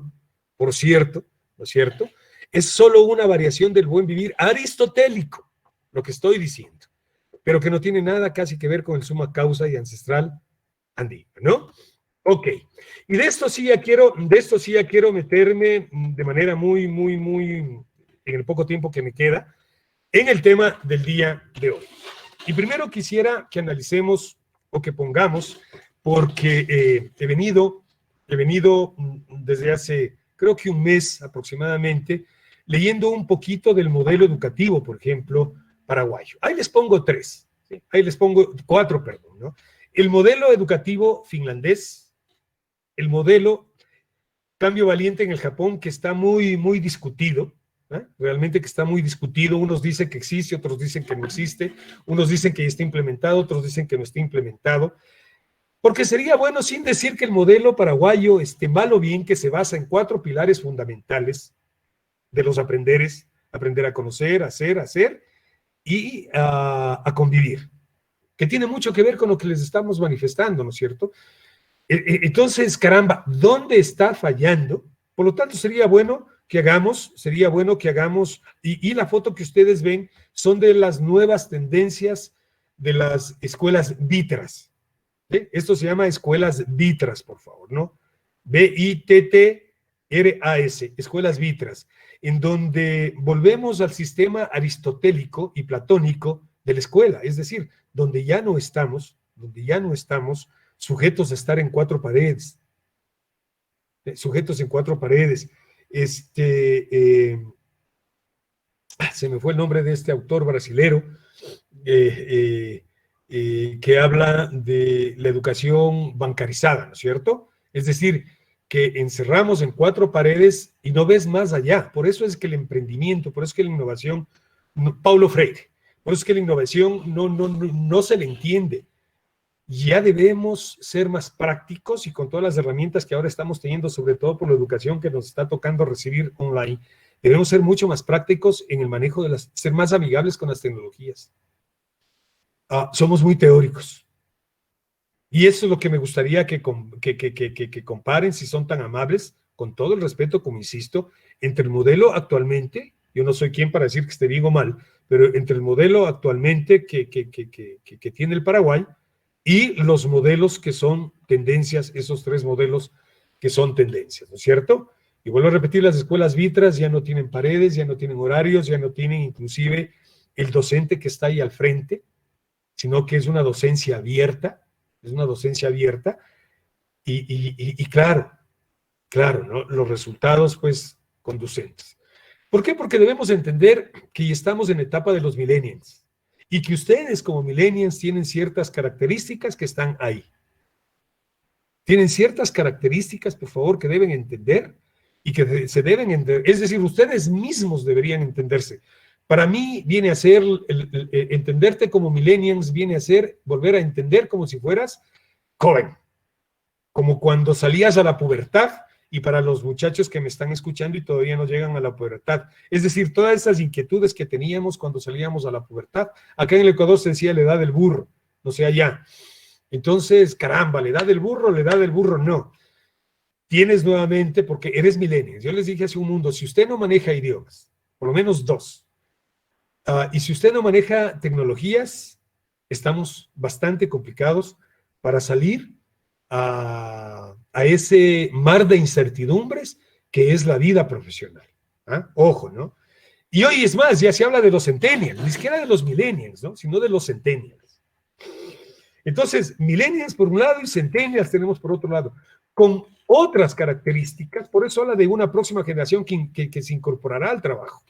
por cierto, ¿no es cierto? Es solo una variación del buen vivir aristotélico, lo que estoy diciendo, pero que no tiene nada casi que ver con el suma causa y ancestral andino, ¿no? Ok, y de esto sí ya quiero meterme de manera muy, en el poco tiempo que me queda, en el tema del día de hoy. Y primero quisiera que analicemos o que pongamos, porque he venido desde hace, creo que un mes aproximadamente, leyendo un poquito del modelo educativo, por ejemplo, paraguayo. Ahí les pongo 3, ¿sí? Ahí les pongo 4, perdón, ¿no? El modelo educativo finlandés, el modelo Cambio Valiente en el Japón, que está muy discutido, ¿eh? Realmente que está muy discutido. Unos dicen que existe, otros dicen que no existe, unos dicen que ya está implementado, otros dicen que no está implementado, porque sería bueno, sin decir que el modelo paraguayo esté mal o bien, que se basa en 4 pilares fundamentales de los aprenderes: aprender a conocer, a hacer y a convivir, que tiene mucho que ver con lo que les estamos manifestando, ¿no es cierto? Entonces, caramba, ¿dónde está fallando? Por lo tanto, sería bueno que hagamos, y la foto que ustedes ven son de las nuevas tendencias de las escuelas vitras. ¿Sí? Esto se llama escuelas vitras, por favor, ¿no? BITT, RAS, Escuelas Vitras, en donde volvemos al sistema aristotélico y platónico de la escuela, es decir, donde ya no estamos sujetos a estar en cuatro paredes, se me fue el nombre de este autor brasilero, que habla de la educación bancarizada, ¿no es cierto? Es decir, que encerramos en cuatro paredes y no ves más allá. Por eso es que el emprendimiento, por eso es que la innovación, Paulo Freire, por eso es que la innovación no se le entiende. Ya debemos ser más prácticos y con todas las herramientas que ahora estamos teniendo, sobre todo por la educación que nos está tocando recibir online, debemos ser mucho más prácticos en el manejo de ser más amigables con las tecnologías. Somos muy teóricos. Y eso es lo que me gustaría que comparen, si son tan amables, con todo el respeto, como insisto, entre el modelo actualmente, yo no soy quien para decir que esté bien o mal, pero entre el modelo actualmente que tiene el Paraguay y los modelos que son tendencias, esos tres modelos que son tendencias, ¿no es cierto? Y vuelvo a repetir, las escuelas Vitras ya no tienen paredes, ya no tienen horarios, ya no tienen inclusive el docente que está ahí al frente, sino que es una docencia abierta, y claro, ¿no? Los resultados, pues, conducentes. ¿Por qué? Porque debemos entender que ya estamos en la etapa de los millennials y que ustedes como millennials tienen ciertas características que están ahí. Tienen ciertas características, por favor, que deben entender y que se deben entender. Es decir, ustedes mismos deberían entenderse. Para mí viene a ser, entenderte como millennials viene a ser volver a entender como si fueras joven, como cuando salías a la pubertad, y para los muchachos que me están escuchando y todavía no llegan a la pubertad, es decir, todas esas inquietudes que teníamos cuando salíamos a la pubertad. Acá en el Ecuador se decía la edad del burro, no sé allá. Entonces, caramba, la edad del burro, no. Tienes nuevamente, porque eres millennial. Yo les dije hace un mundo, si usted no maneja idiomas, por lo menos dos, y si usted no maneja tecnologías, estamos bastante complicados para salir a ese mar de incertidumbres que es la vida profesional. Ojo, ¿no? Y hoy es más, ya se habla de los centennials, ni siquiera de los millennials, ¿no? Sino de los centennials. Entonces, millennials por un lado y centennials tenemos por otro lado, con otras características. Por eso habla de una próxima generación que se incorporará al trabajo.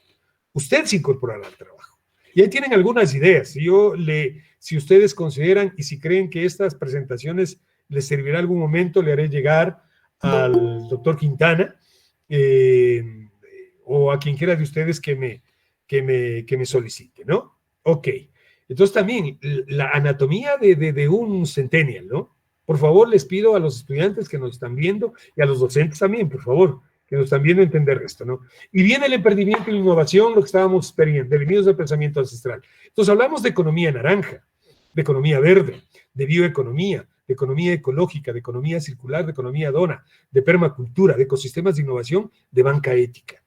Usted se incorporará al trabajo. Y ahí tienen algunas ideas. Si ustedes consideran y si creen que estas presentaciones les servirá algún momento, le haré llegar al doctor Quintana o a quien quiera de ustedes que me solicite, ¿no? Ok. Entonces también la anatomía de un centennial, ¿no? Por favor, les pido a los estudiantes que nos están viendo y a los docentes también, por favor, que nos están viendo entender esto, ¿no? Y viene el emprendimiento y la innovación, lo que estábamos experimentando, devenidos del pensamiento ancestral. Entonces hablamos de economía naranja, de economía verde, de bioeconomía, de economía ecológica, de economía circular, de economía dona, de permacultura, de ecosistemas de innovación, de banca ética.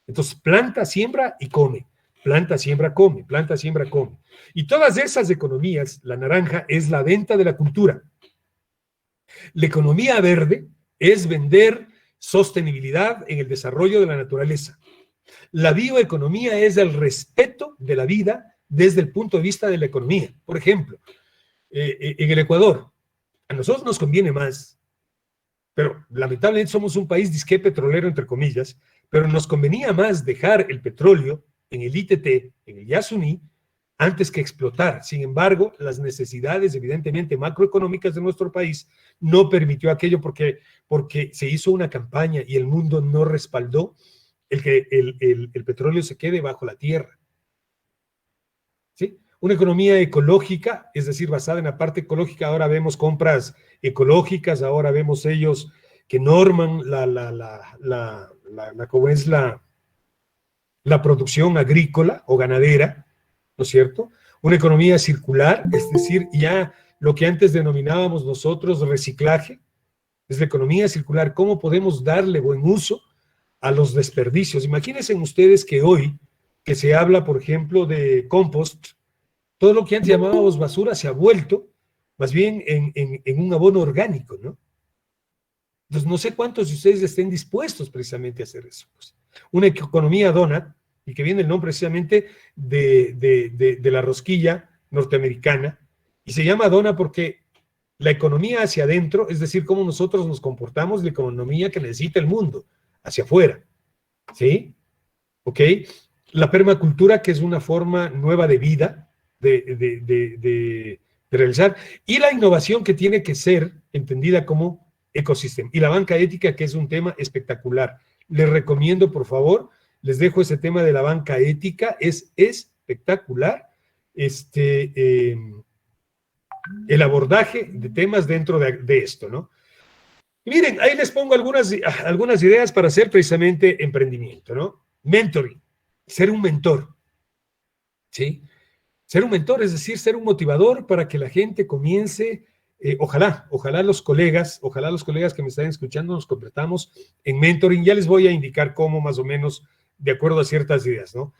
Entonces, planta, siembra y come. Planta, siembra, come. Planta, siembra, come. Y todas esas economías, la naranja es la venta de la cultura. La economía verde es vender sostenibilidad en el desarrollo de la naturaleza. La bioeconomía es el respeto de la vida desde el punto de vista de la economía. Por ejemplo, en el Ecuador, a nosotros nos conviene más, pero lamentablemente somos un país disque petrolero, entre comillas, pero nos convenía más dejar el petróleo en el ITT, en el Yasuní, antes que explotar. Sin embargo, las necesidades evidentemente macroeconómicas de nuestro país no permitió aquello porque se hizo una campaña y el mundo no respaldó el que el petróleo se quede bajo la tierra. ¿Sí? Una economía ecológica, es decir, basada en la parte ecológica. Ahora vemos compras ecológicas, ahora vemos ellos que norman ¿cómo es la producción agrícola o ganadera, ¿no es cierto? Una economía circular, es decir, ya lo que antes denominábamos nosotros reciclaje, es la economía circular. ¿Cómo podemos darle buen uso a los desperdicios? Imagínense ustedes que hoy, que se habla, por ejemplo, de compost, todo lo que antes llamábamos basura se ha vuelto más bien en un abono orgánico, ¿no? Entonces, no sé cuántos de ustedes estén dispuestos precisamente a hacer eso. Pues. Una economía donut, y que viene el nombre precisamente de la rosquilla norteamericana, y se llama donut porque la economía hacia adentro, es decir, cómo nosotros nos comportamos, la economía que necesita el mundo, hacia afuera, ¿sí? ¿Ok? La permacultura, que es una forma nueva de vida, de realizar, y la innovación que tiene que ser entendida como ecosistema. Y la banca ética, que es un tema espectacular. Les recomiendo, por favor, les dejo ese tema de la banca ética, es espectacular. El abordaje de temas dentro de esto, ¿no? Y miren, ahí les pongo algunas ideas para hacer precisamente emprendimiento, ¿no? Mentoring, ser un mentor, ¿sí? Ser un mentor, es decir, ser un motivador para que la gente comience, ojalá los colegas que me están escuchando nos completamos en mentoring, ya les voy a indicar cómo más o menos de acuerdo a ciertas ideas, ¿no?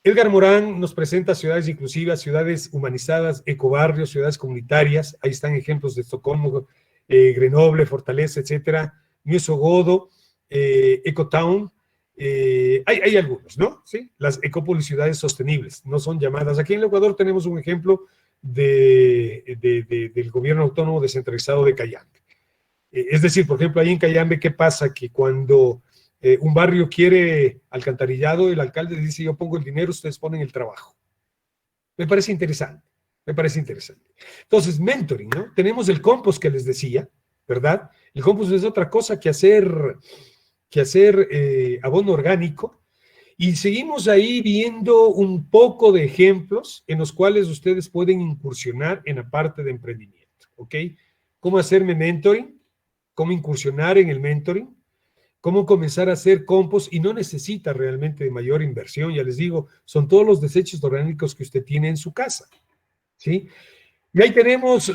Edgar Morán nos presenta ciudades inclusivas, ciudades humanizadas, ecobarrios, ciudades comunitarias. Ahí están ejemplos de Estocolmo, Grenoble, Fortaleza, etcétera. Mieso Godo, Ecotown. Hay algunos, ¿no? ¿Sí? Las ecópolis ciudades sostenibles, no son llamadas. Aquí en el Ecuador tenemos un ejemplo del gobierno autónomo descentralizado de Cayambe. Es decir, por ejemplo, ahí en Cayambe, ¿qué pasa? Que cuando un barrio quiere alcantarillado, el alcalde dice, yo pongo el dinero, ustedes ponen el trabajo. Me parece interesante. Entonces, mentoring, ¿no? Tenemos el compost que les decía, ¿verdad? El compost es otra cosa que hacer abono orgánico, y seguimos ahí viendo un poco de ejemplos en los cuales ustedes pueden incursionar en la parte de emprendimiento, ¿ok? ¿Cómo hacerme mentoring? ¿Cómo incursionar en el mentoring? Cómo comenzar a hacer compost, y no necesita realmente de mayor inversión, ya les digo, son todos los desechos orgánicos que usted tiene en su casa, ¿sí? Y ahí tenemos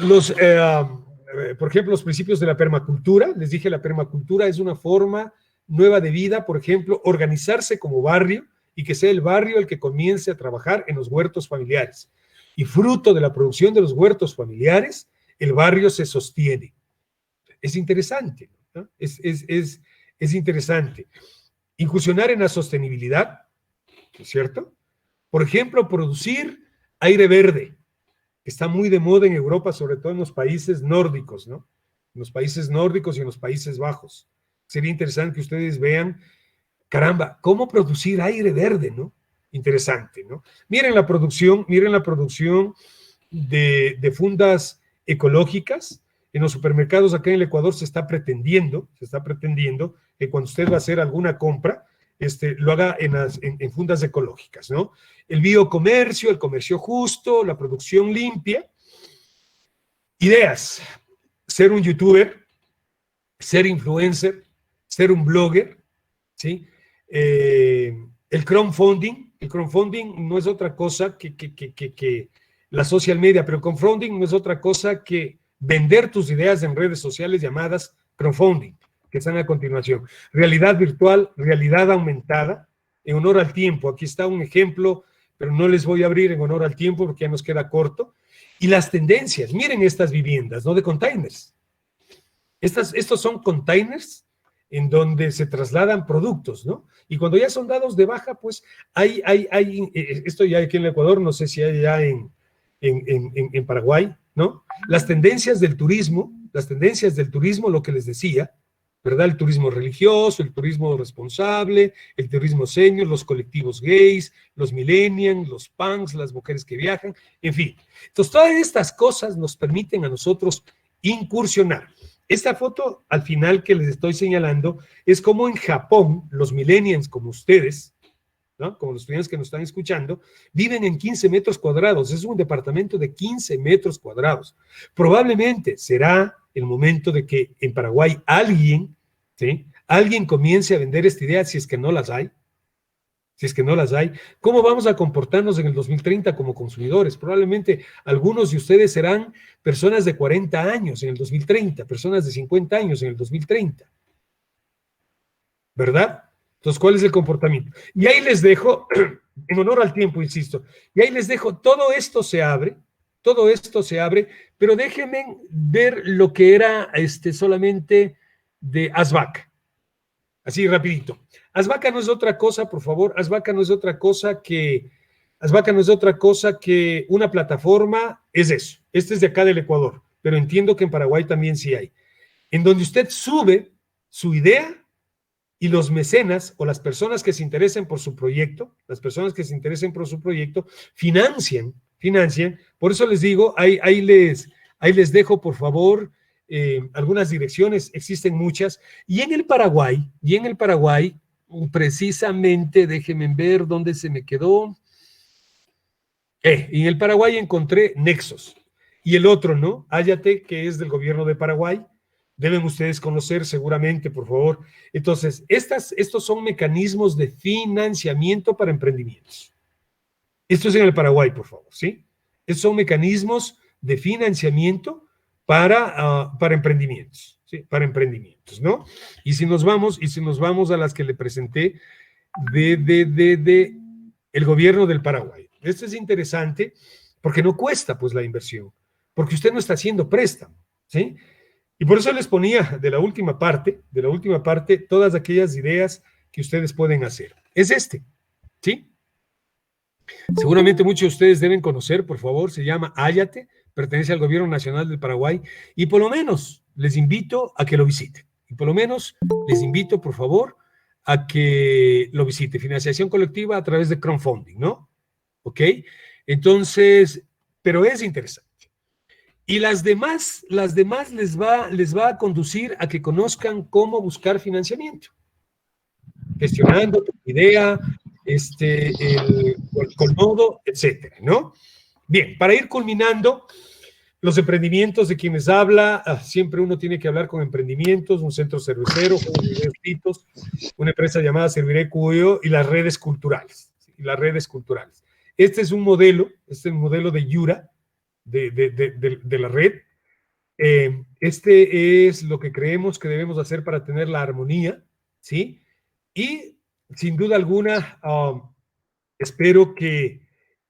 por ejemplo, los principios de la permacultura. Les dije, la permacultura es una forma nueva de vida, por ejemplo, organizarse como barrio y que sea el barrio el que comience a trabajar en los huertos familiares. Y fruto de la producción de los huertos familiares, el barrio se sostiene. Es interesante, ¿no? Es interesante. Incursionar en la sostenibilidad, ¿no es cierto? Por ejemplo, producir aire verde, que está muy de moda en Europa, sobre todo en los países nórdicos, ¿no? En los países nórdicos y en los Países Bajos. Sería interesante que ustedes vean, caramba, cómo producir aire verde, ¿no? Interesante, ¿no? Miren la producción de fundas ecológicas. En los supermercados acá en el Ecuador se está pretendiendo que cuando usted va a hacer alguna compra, lo haga en fundas ecológicas, ¿no? El biocomercio, el comercio justo, la producción limpia. Ideas: ser un youtuber, ser influencer, ser un blogger, ¿sí? El crowdfunding no es otra cosa que la social media, pero el crowdfunding no es otra cosa que vender tus ideas en redes sociales llamadas crowdfunding, que están a continuación. Realidad virtual, realidad aumentada, en honor al tiempo. Aquí está un ejemplo, pero no les voy a abrir en honor al tiempo porque ya nos queda corto. Y las tendencias, miren estas viviendas, ¿no? De containers. Estos son containers en donde se trasladan productos, ¿no? Y cuando ya son dados de baja, pues hay esto ya aquí en el Ecuador, no sé si hay ya en Paraguay, ¿no? Las tendencias del turismo, lo que les decía, ¿verdad? El turismo religioso, el turismo responsable, el turismo senior, los colectivos gays, los millennials, los punks, las mujeres que viajan, en fin. Entonces, todas estas cosas nos permiten a nosotros incursionar. Esta foto, al final que les estoy señalando, es como en Japón, los millennials como ustedes, ¿no? Como los estudiantes que nos están escuchando, viven en 15 metros cuadrados. Es un departamento de 15 metros cuadrados. Probablemente será el momento de que en Paraguay alguien comience a vender esta idea, si es que no las hay. ¿Cómo vamos a comportarnos en el 2030 como consumidores? Probablemente algunos de ustedes serán personas de 40 años en el 2030, personas de 50 años en el 2030. ¿Verdad? Entonces, ¿cuál es el comportamiento? Y ahí les dejo, en honor al tiempo, insisto, y ahí les dejo, todo esto se abre, pero déjenme ver lo que era solamente de Azvaca. Así rapidito. Azvaca no es otra cosa, por favor, Azvaca no es otra cosa que una plataforma, es eso. Este es de acá del Ecuador, pero entiendo que en Paraguay también sí hay. En donde usted sube su idea y los mecenas o las personas que se interesen por su proyecto, financian. Por eso les digo, ahí les dejo, por favor, algunas direcciones, existen muchas. Y en el Paraguay, precisamente, déjenme ver dónde se me quedó. En el Paraguay encontré Nexos. Y el otro, ¿no? Áyate, que es del gobierno de Paraguay. Deben ustedes conocer seguramente, por favor. Entonces, estos son mecanismos de financiamiento para emprendimientos. Esto es en el Paraguay, por favor, ¿sí? Estos son mecanismos de financiamiento para emprendimientos, ¿sí? Para emprendimientos, ¿no? Y si nos vamos a las que le presenté de el gobierno del Paraguay. Esto es interesante porque no cuesta, pues, la inversión, porque usted no está haciendo préstamo, ¿sí? Y por eso les ponía de la última parte, todas aquellas ideas que ustedes pueden hacer. Es ¿sí? Seguramente muchos de ustedes deben conocer, por favor, se llama Áyate, pertenece al Gobierno Nacional del Paraguay, y por lo menos les invito a que lo visiten. Y por lo menos les invito, por favor, a que lo visite. Financiación colectiva a través de crowdfunding, ¿no? ¿Ok? Entonces, pero es interesante. Y las demás les va a conducir a que conozcan cómo buscar financiamiento. Gestionando tu idea, el Colmodo, etcétera, ¿no? Bien, para ir culminando, los emprendimientos de quienes habla, siempre uno tiene que hablar con emprendimientos, un centro cervecero, una empresa llamada Serviré Cuyo y las redes culturales. Este es un modelo de Yura, de la red. Este es lo que creemos que debemos hacer para tener la armonía, ¿sí? Y sin duda alguna, espero que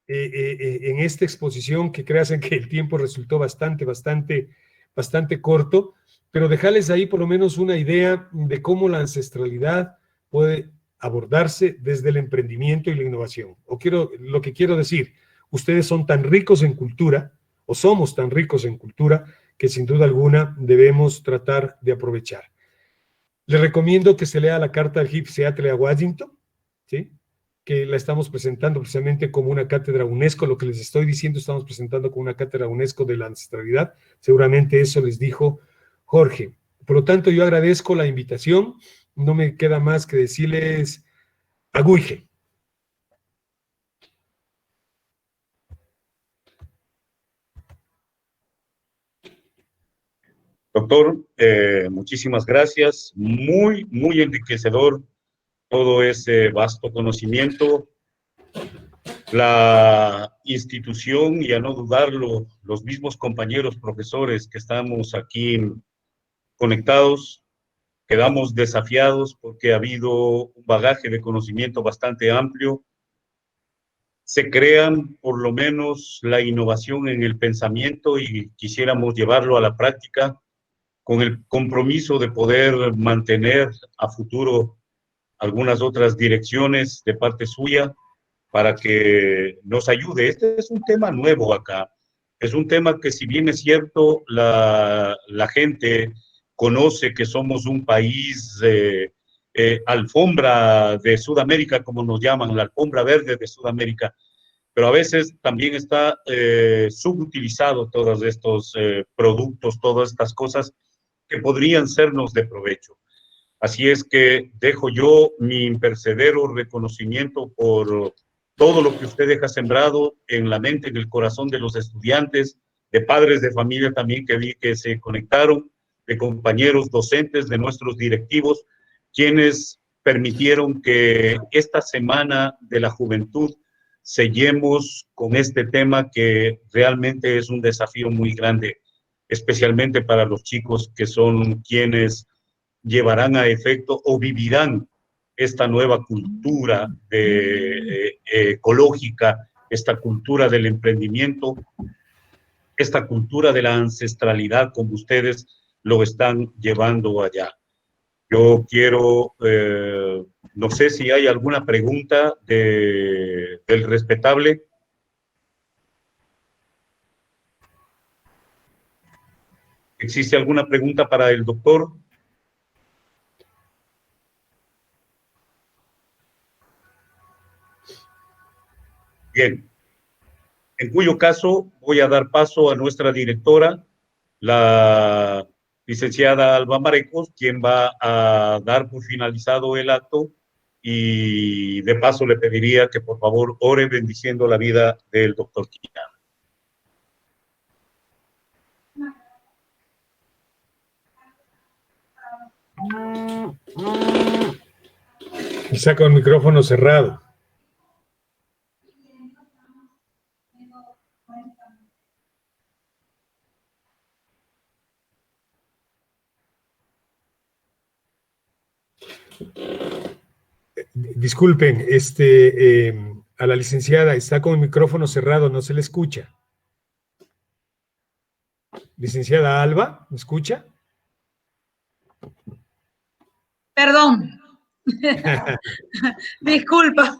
en esta exposición, que crean que el tiempo resultó bastante corto, pero dejarles ahí por lo menos una idea de cómo la ancestralidad puede abordarse desde el emprendimiento y la innovación. Lo que quiero decir, ustedes son tan ricos en cultura, o somos tan ricos en cultura, que sin duda alguna debemos tratar de aprovechar. Les recomiendo que se lea la carta del GIF Seattle a Washington, ¿sí? Que la estamos presentando precisamente como una cátedra UNESCO. Lo que les estoy diciendo estamos presentando como una cátedra UNESCO de la ancestralidad. Seguramente eso les dijo Jorge. Por lo tanto, yo agradezco la invitación. No me queda más que decirles agüije. Doctor, muchísimas gracias. Muy, muy enriquecedor todo ese vasto conocimiento. La institución, y a no dudarlo, los mismos compañeros profesores que estamos aquí conectados, quedamos desafiados porque ha habido un bagaje de conocimiento bastante amplio. Se crean por lo menos la innovación en el pensamiento y quisiéramos llevarlo a la práctica con el compromiso de poder mantener a futuro algunas otras direcciones de parte suya para que nos ayude. Este es un tema nuevo acá. Es un tema que, si bien es cierto, la gente conoce que somos un país alfombra de Sudamérica, como nos llaman, la alfombra verde de Sudamérica, pero a veces también está subutilizado todos estos productos, todas estas cosas que podrían sernos de provecho. Así es que dejo yo mi impercedero reconocimiento por todo lo que usted deja sembrado en la mente, en el corazón de los estudiantes, de padres de familia también que vi que se conectaron, de compañeros docentes, de nuestros directivos, quienes permitieron que esta Semana de la Juventud sellemos con este tema que realmente es un desafío muy grande, especialmente para los chicos que son quienes llevarán a efecto o vivirán esta nueva cultura ecológica, esta cultura del emprendimiento, esta cultura de la ancestralidad, como ustedes lo están llevando allá. Yo quiero, no sé si hay alguna pregunta del respetable. ¿Existe alguna pregunta para el doctor? Bien. En cuyo caso voy a dar paso a nuestra directora, la licenciada Alba Marecos, quien va a dar por finalizado el acto, y de paso le pediría que por favor ore bendiciendo la vida del doctor Quintana. Y saca un micrófono cerrado. Disculpen, a la licenciada está con el micrófono cerrado, no se le escucha. Licenciada Alba, ¿me escucha? Perdón. Disculpa.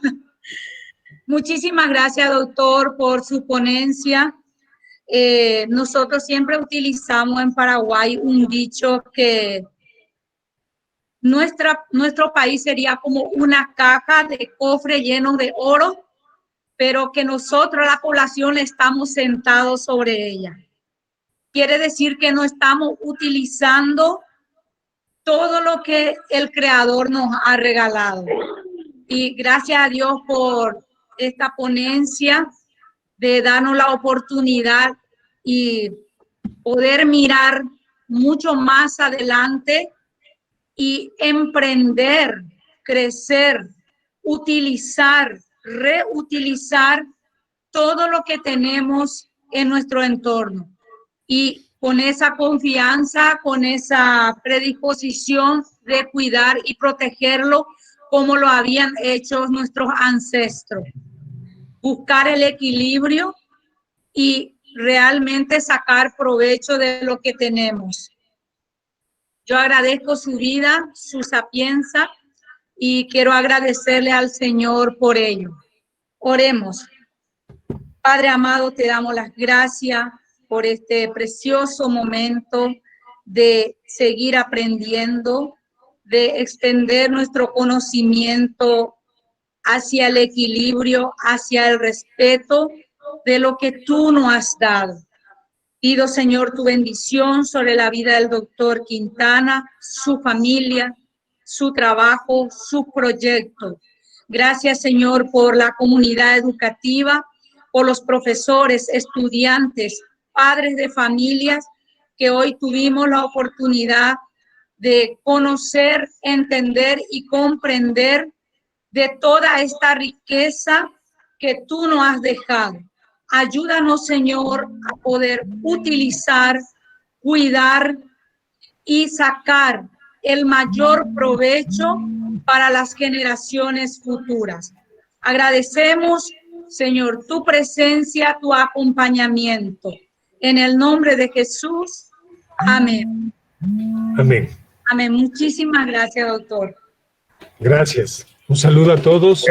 Muchísimas gracias, doctor, por su ponencia. Nosotros siempre utilizamos en Paraguay un dicho que nuestro país sería como una caja de cofre lleno de oro, pero que nosotros, la población, estamos sentados sobre ella. Quiere decir que no estamos utilizando todo lo que el Creador nos ha regalado. Y gracias a Dios por esta ponencia, de darnos la oportunidad y poder mirar mucho más adelante y emprender, crecer, utilizar, reutilizar todo lo que tenemos en nuestro entorno. Y con esa confianza, con esa predisposición de cuidar y protegerlo como lo habían hecho nuestros ancestros. Buscar el equilibrio y realmente sacar provecho de lo que tenemos. Yo agradezco su vida, su sapiencia, y quiero agradecerle al Señor por ello. Oremos. Padre amado, te damos las gracias por este precioso momento de seguir aprendiendo, de extender nuestro conocimiento hacia el equilibrio, hacia el respeto de lo que tú nos has dado. Pido, Señor, tu bendición sobre la vida del doctor Quintana, su familia, su trabajo, su proyecto. Gracias, Señor, por la comunidad educativa, por los profesores, estudiantes, padres de familias que hoy tuvimos la oportunidad de conocer, entender y comprender de toda esta riqueza que tú nos has dejado. Ayúdanos, Señor, a poder utilizar, cuidar y sacar el mayor provecho para las generaciones futuras. Agradecemos, Señor, tu presencia, tu acompañamiento. En el nombre de Jesús, amén. Amén. Amén. Muchísimas gracias, doctor. Gracias. Un saludo a todos.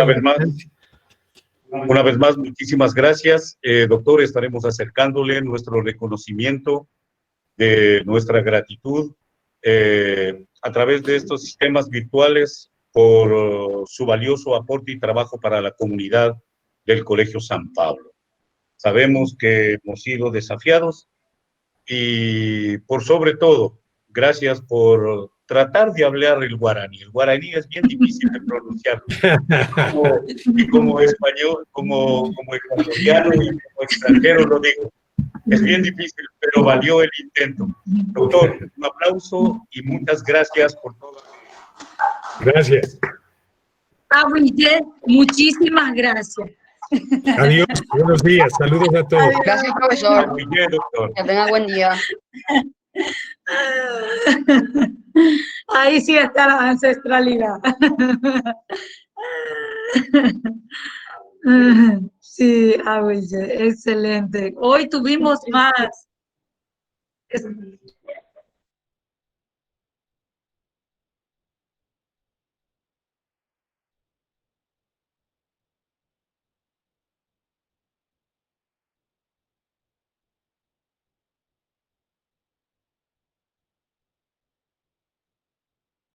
Una vez más, muchísimas gracias. Doctor, estaremos acercándole nuestro reconocimiento de nuestra gratitud a través de estos sistemas virtuales por su valioso aporte y trabajo para la comunidad del Colegio San Pablo. Sabemos que hemos sido desafiados y por sobre todo, gracias por tratar de hablar el guaraní. El guaraní es bien difícil de pronunciar. Como español, como ecuatoriano y como extranjero lo digo. Es bien difícil, pero valió el intento. Doctor, un aplauso y muchas gracias por todo. Gracias. Muchísimas gracias. Adiós, buenos días, saludos a todos. Adiós. Gracias, profesor. Muy bien, doctor. Que tenga buen día. Ahí sí está la ancestralidad. Sí, excelente. Hoy tuvimos más.